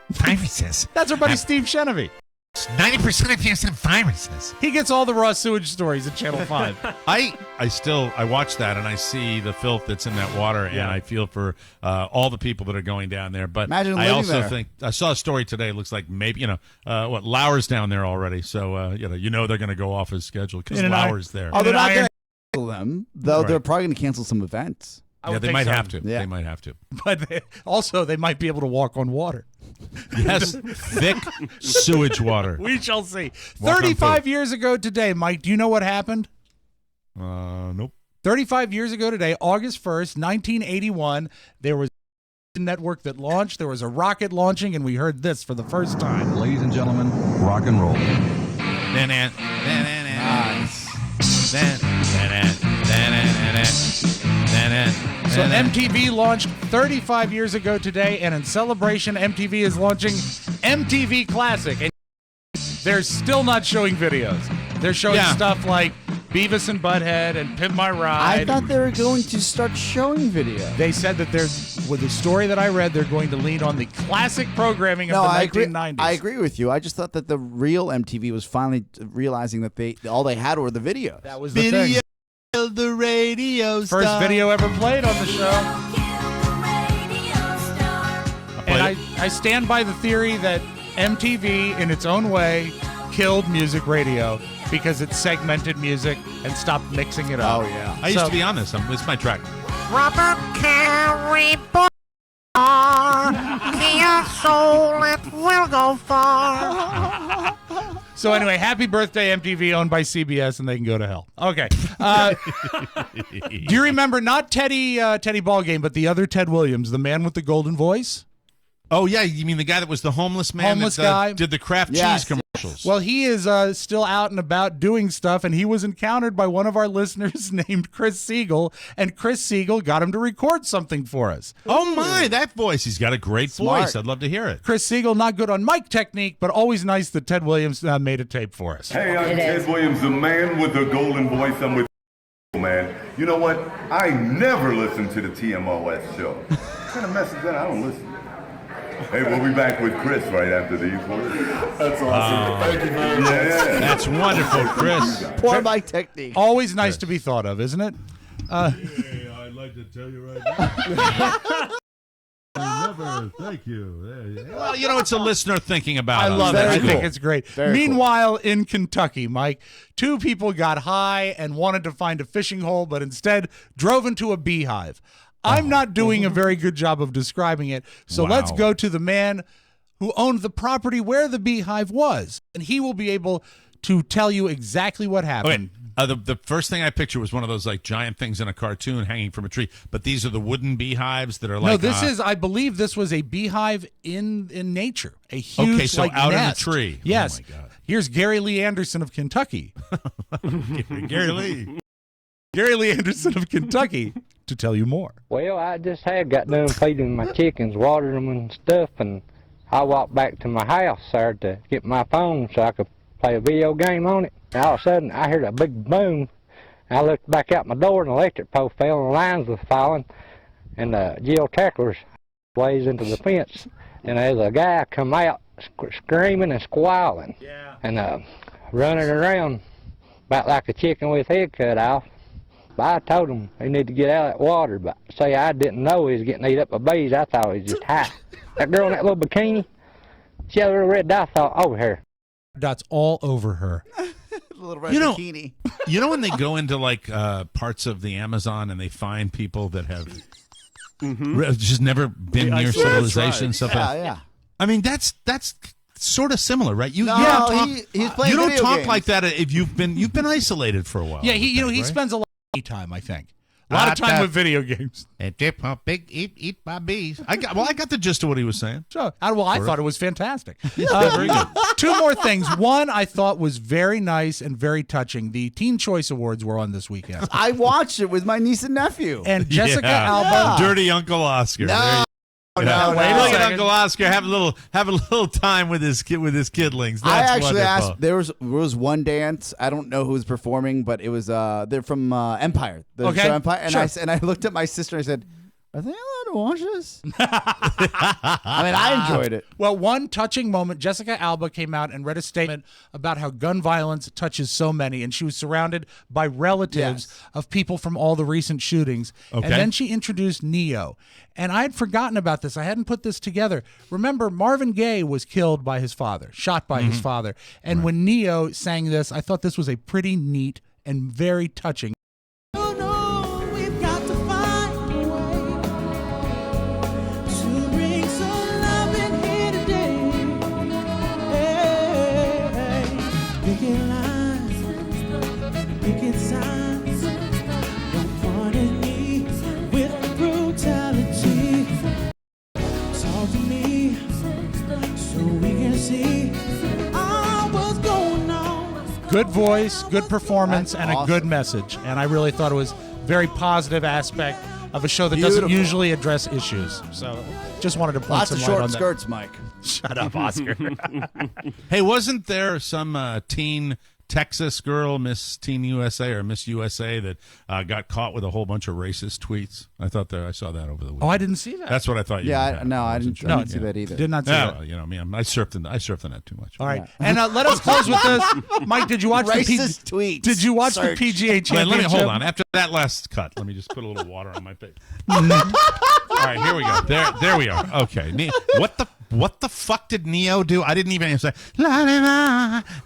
That's our buddy Steve Chenevy. 90% of you have viruses. He gets all the raw sewage stories at Channel 5. I watch that and I see the filth that's in that water, and I feel for all the people that are going down there. But imagine I also there. think I saw a story today. It looks like maybe Lauer's down there already, so they're going to go off his schedule because Lauer's there. Oh, they're not going to cancel them, though. Right. They're probably going to cancel some events. Yeah, they might have to. Yeah. They might have to. But they might be able to walk on water. Yes, thick sewage water. We shall see. 35 years ago today, Mike, do you know what happened? Nope. 35 years ago today, August 1st, 1981, there was a network that launched. There was a rocket launching, and we heard this for the first time. Ladies and gentlemen, rock and roll. So MTV launched 35 years ago today, and in celebration, MTV is launching MTV Classic. And they're still not showing videos. They're showing stuff like Beavis and Butthead and Pimp My Ride. I thought they were going to start showing video. They said that with the story that I read, they're going to lean on the classic programming of the 1990s. I agree with you. I just thought that the real MTV was finally realizing that all they had were the video. That was the thing. The radio First star. video ever played on the show. And I stand by the theory that MTV, in its own way, killed music radio because it segmented music and stopped mixing it up. Oh, yeah. I used to be on this. It's my track. Robert Carey Kia Soul, it will go far. So anyway, happy birthday, MTV, owned by CBS, and they can go to hell. Okay. Do you remember not Teddy Ballgame, but the other Ted Williams, the man with the golden voice? Oh, yeah. You mean the guy that was the homeless man that did the Kraft cheese commercials? Well, he is still out and about doing stuff, and he was encountered by one of our listeners named Chris Siegel, and Chris Siegel got him to record something for us. Oh, my, that voice. He's got a great voice. I'd love to hear it. Chris Siegel, not good on mic technique, but always nice that Ted Williams made a tape for us. Hey, I'm Ted Williams, the man with the golden voice. I'm with man. You know what? I never listen to the TMOS show. What kind of message is that? I don't listen. Hey, we'll be back with Chris right after these words. That's awesome. Thank you very much. Yeah. That's wonderful, Chris. Poor mic technique. Always nice to be thought of, isn't it? I'd like to tell you right now. Never. Thank you. Well, it's a listener thinking about I us. love it. That's I cool. think it's great. Very Meanwhile, in Kentucky, Mike, two people got high and wanted to find a fishing hole, but instead drove into a beehive. I'm not doing a very good job of describing it, so let's go to the man who owned the property where the beehive was, and he will be able to tell you exactly what happened. Okay. The first thing I picture was one of those like giant things in a cartoon hanging from a tree, but these are the wooden beehives that are like. No, this is. I believe this was a beehive in nature, a huge out nest. in a tree. Yes. Oh my God. Here's Gary Lee Anderson of Kentucky. Gary Lee. Gary Lee Anderson of Kentucky to tell you more. Well, I just had got done feeding my chickens, watering them and stuff, and I walked back to my house there to get my phone so I could play a video game on it. And all of a sudden, I heard a big boom. I looked back out my door, and the electric pole fell, and the lines were falling, and the geotacklers blazed into the fence. And there's a guy come out screaming and squalling, and running around about like a chicken with his head cut off. But I told him he needed to get out of that water, but say I didn't know he was getting eaten up by bees. I thought he was just high. That girl in that little bikini, she had a little red dot over her. Dots all over her. Little red bikini. When they go into like parts of the Amazon and they find people that have just never been near civilization, stuff like that. Yeah. I mean, that's sort of similar, right? He's playing you don't video talk games. like that if you've been isolated for a while. Yeah, he right? spends a lot of time, I think. A lot of time with video games. Eat by bees. I got the gist of what he was saying. So, I thought it was fantastic. Very good. Two more things. One I thought was very nice and very touching. The Teen Choice Awards were on this weekend. I watched it with my niece and nephew. And Jessica Alba. Dirty Uncle Oscar. No. Look at Uncle Oscar have a little time with his kidlings. That's I actually wonderful. asked. There was one dance. I don't know who was performing, but it was they're from Empire. The show Empire. And I looked at my sister and I said, "Are they allowed to watch this?" I mean, I enjoyed it. Well, one touching moment, Jessica Alba came out and read a statement about how gun violence touches so many, and she was surrounded by relatives of people from all the recent shootings. Okay. And then she introduced Neo. And I had forgotten about this. I hadn't put this together. Remember, Marvin Gaye was killed by his father, shot by his father. And when Neo sang this, I thought this was a pretty neat and very touching. Good voice, good performance, and a good message. And I really thought it was a very positive aspect of a show that doesn't usually address issues. So just wanted to point Lots some of light short on that. skirts, Mike. Shut up, Oscar. Hey, wasn't there some teen Texas girl, Miss Teen USA or Miss USA, that got caught with a whole bunch of racist tweets? I thought I saw that over the weekend. Oh, I didn't see that. That's what I thought. I didn't see that either. Did not see that. Well, I surfed the net too much. All right, and let us close with this. Mike, did you watch racist tweets? Did you watch Search. the PGA Championship? Let me hold on. After that last cut, let me just put a little water on my face. All right, here we go. There we are. Okay, what the fuck did Neo do? I didn't even say. Was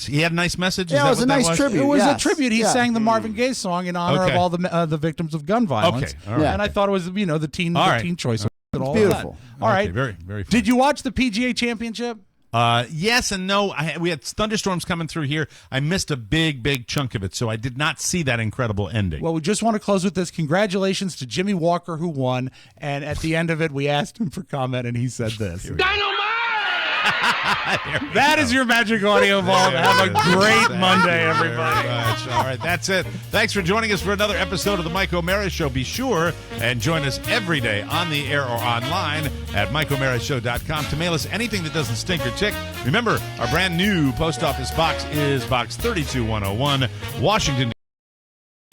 he had a nice message? Yeah, it was a nice tribute. It was yes. a tribute. He sang the Marvin Gaye song in honor of all the victims of gun violence. Okay, all right. And I thought it was the teen choice. It's beautiful. All right, very very. Fun. Did you watch the PGA Championship? Yes and no. We had thunderstorms coming through here. I missed a big chunk of it, so I did not see that incredible ending. Well, we just want to close with this. Congratulations to Jimmy Walker, who won. And at the end of it, we asked him for comment, and he said this. That is your Magic Audio Vault. Have a great Monday, everybody. All right, that's it. Thanks for joining us for another episode of the Mike O'Mara Show. Be sure and join us every day on the air or online at MikeO'MaraShow.com to mail us anything that doesn't stink or tick. Remember, our brand new post office box is Box 32101, Washington,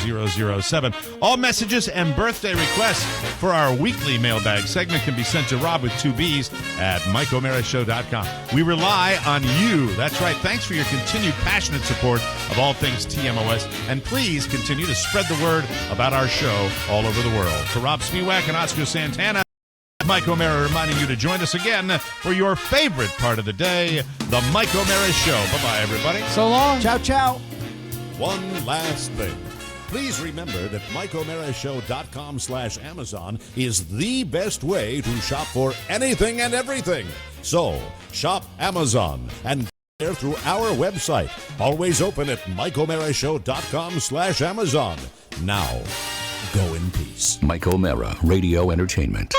007. All messages and birthday requests for our weekly mailbag segment can be sent to Rob with 2 B's at MikeO'MaraShow.com. We rely on you. That's right. Thanks for your continued passionate support of all things TMOS. And please continue to spread the word about our show all over the world. For Rob Spiewak and Oscar Santana, Mike O'Mara reminding you to join us again for your favorite part of the day, the Mike O'Mara Show. Bye-bye, everybody. So long. Ciao, ciao. One last thing. Please remember that MikeO'MaraShow.com/Amazon is the best way to shop for anything and everything. So, shop Amazon and there through our website. Always open at MikeO'MaraShow.com/Amazon. Now, go in peace. Mike O'Mara, Radio Entertainment.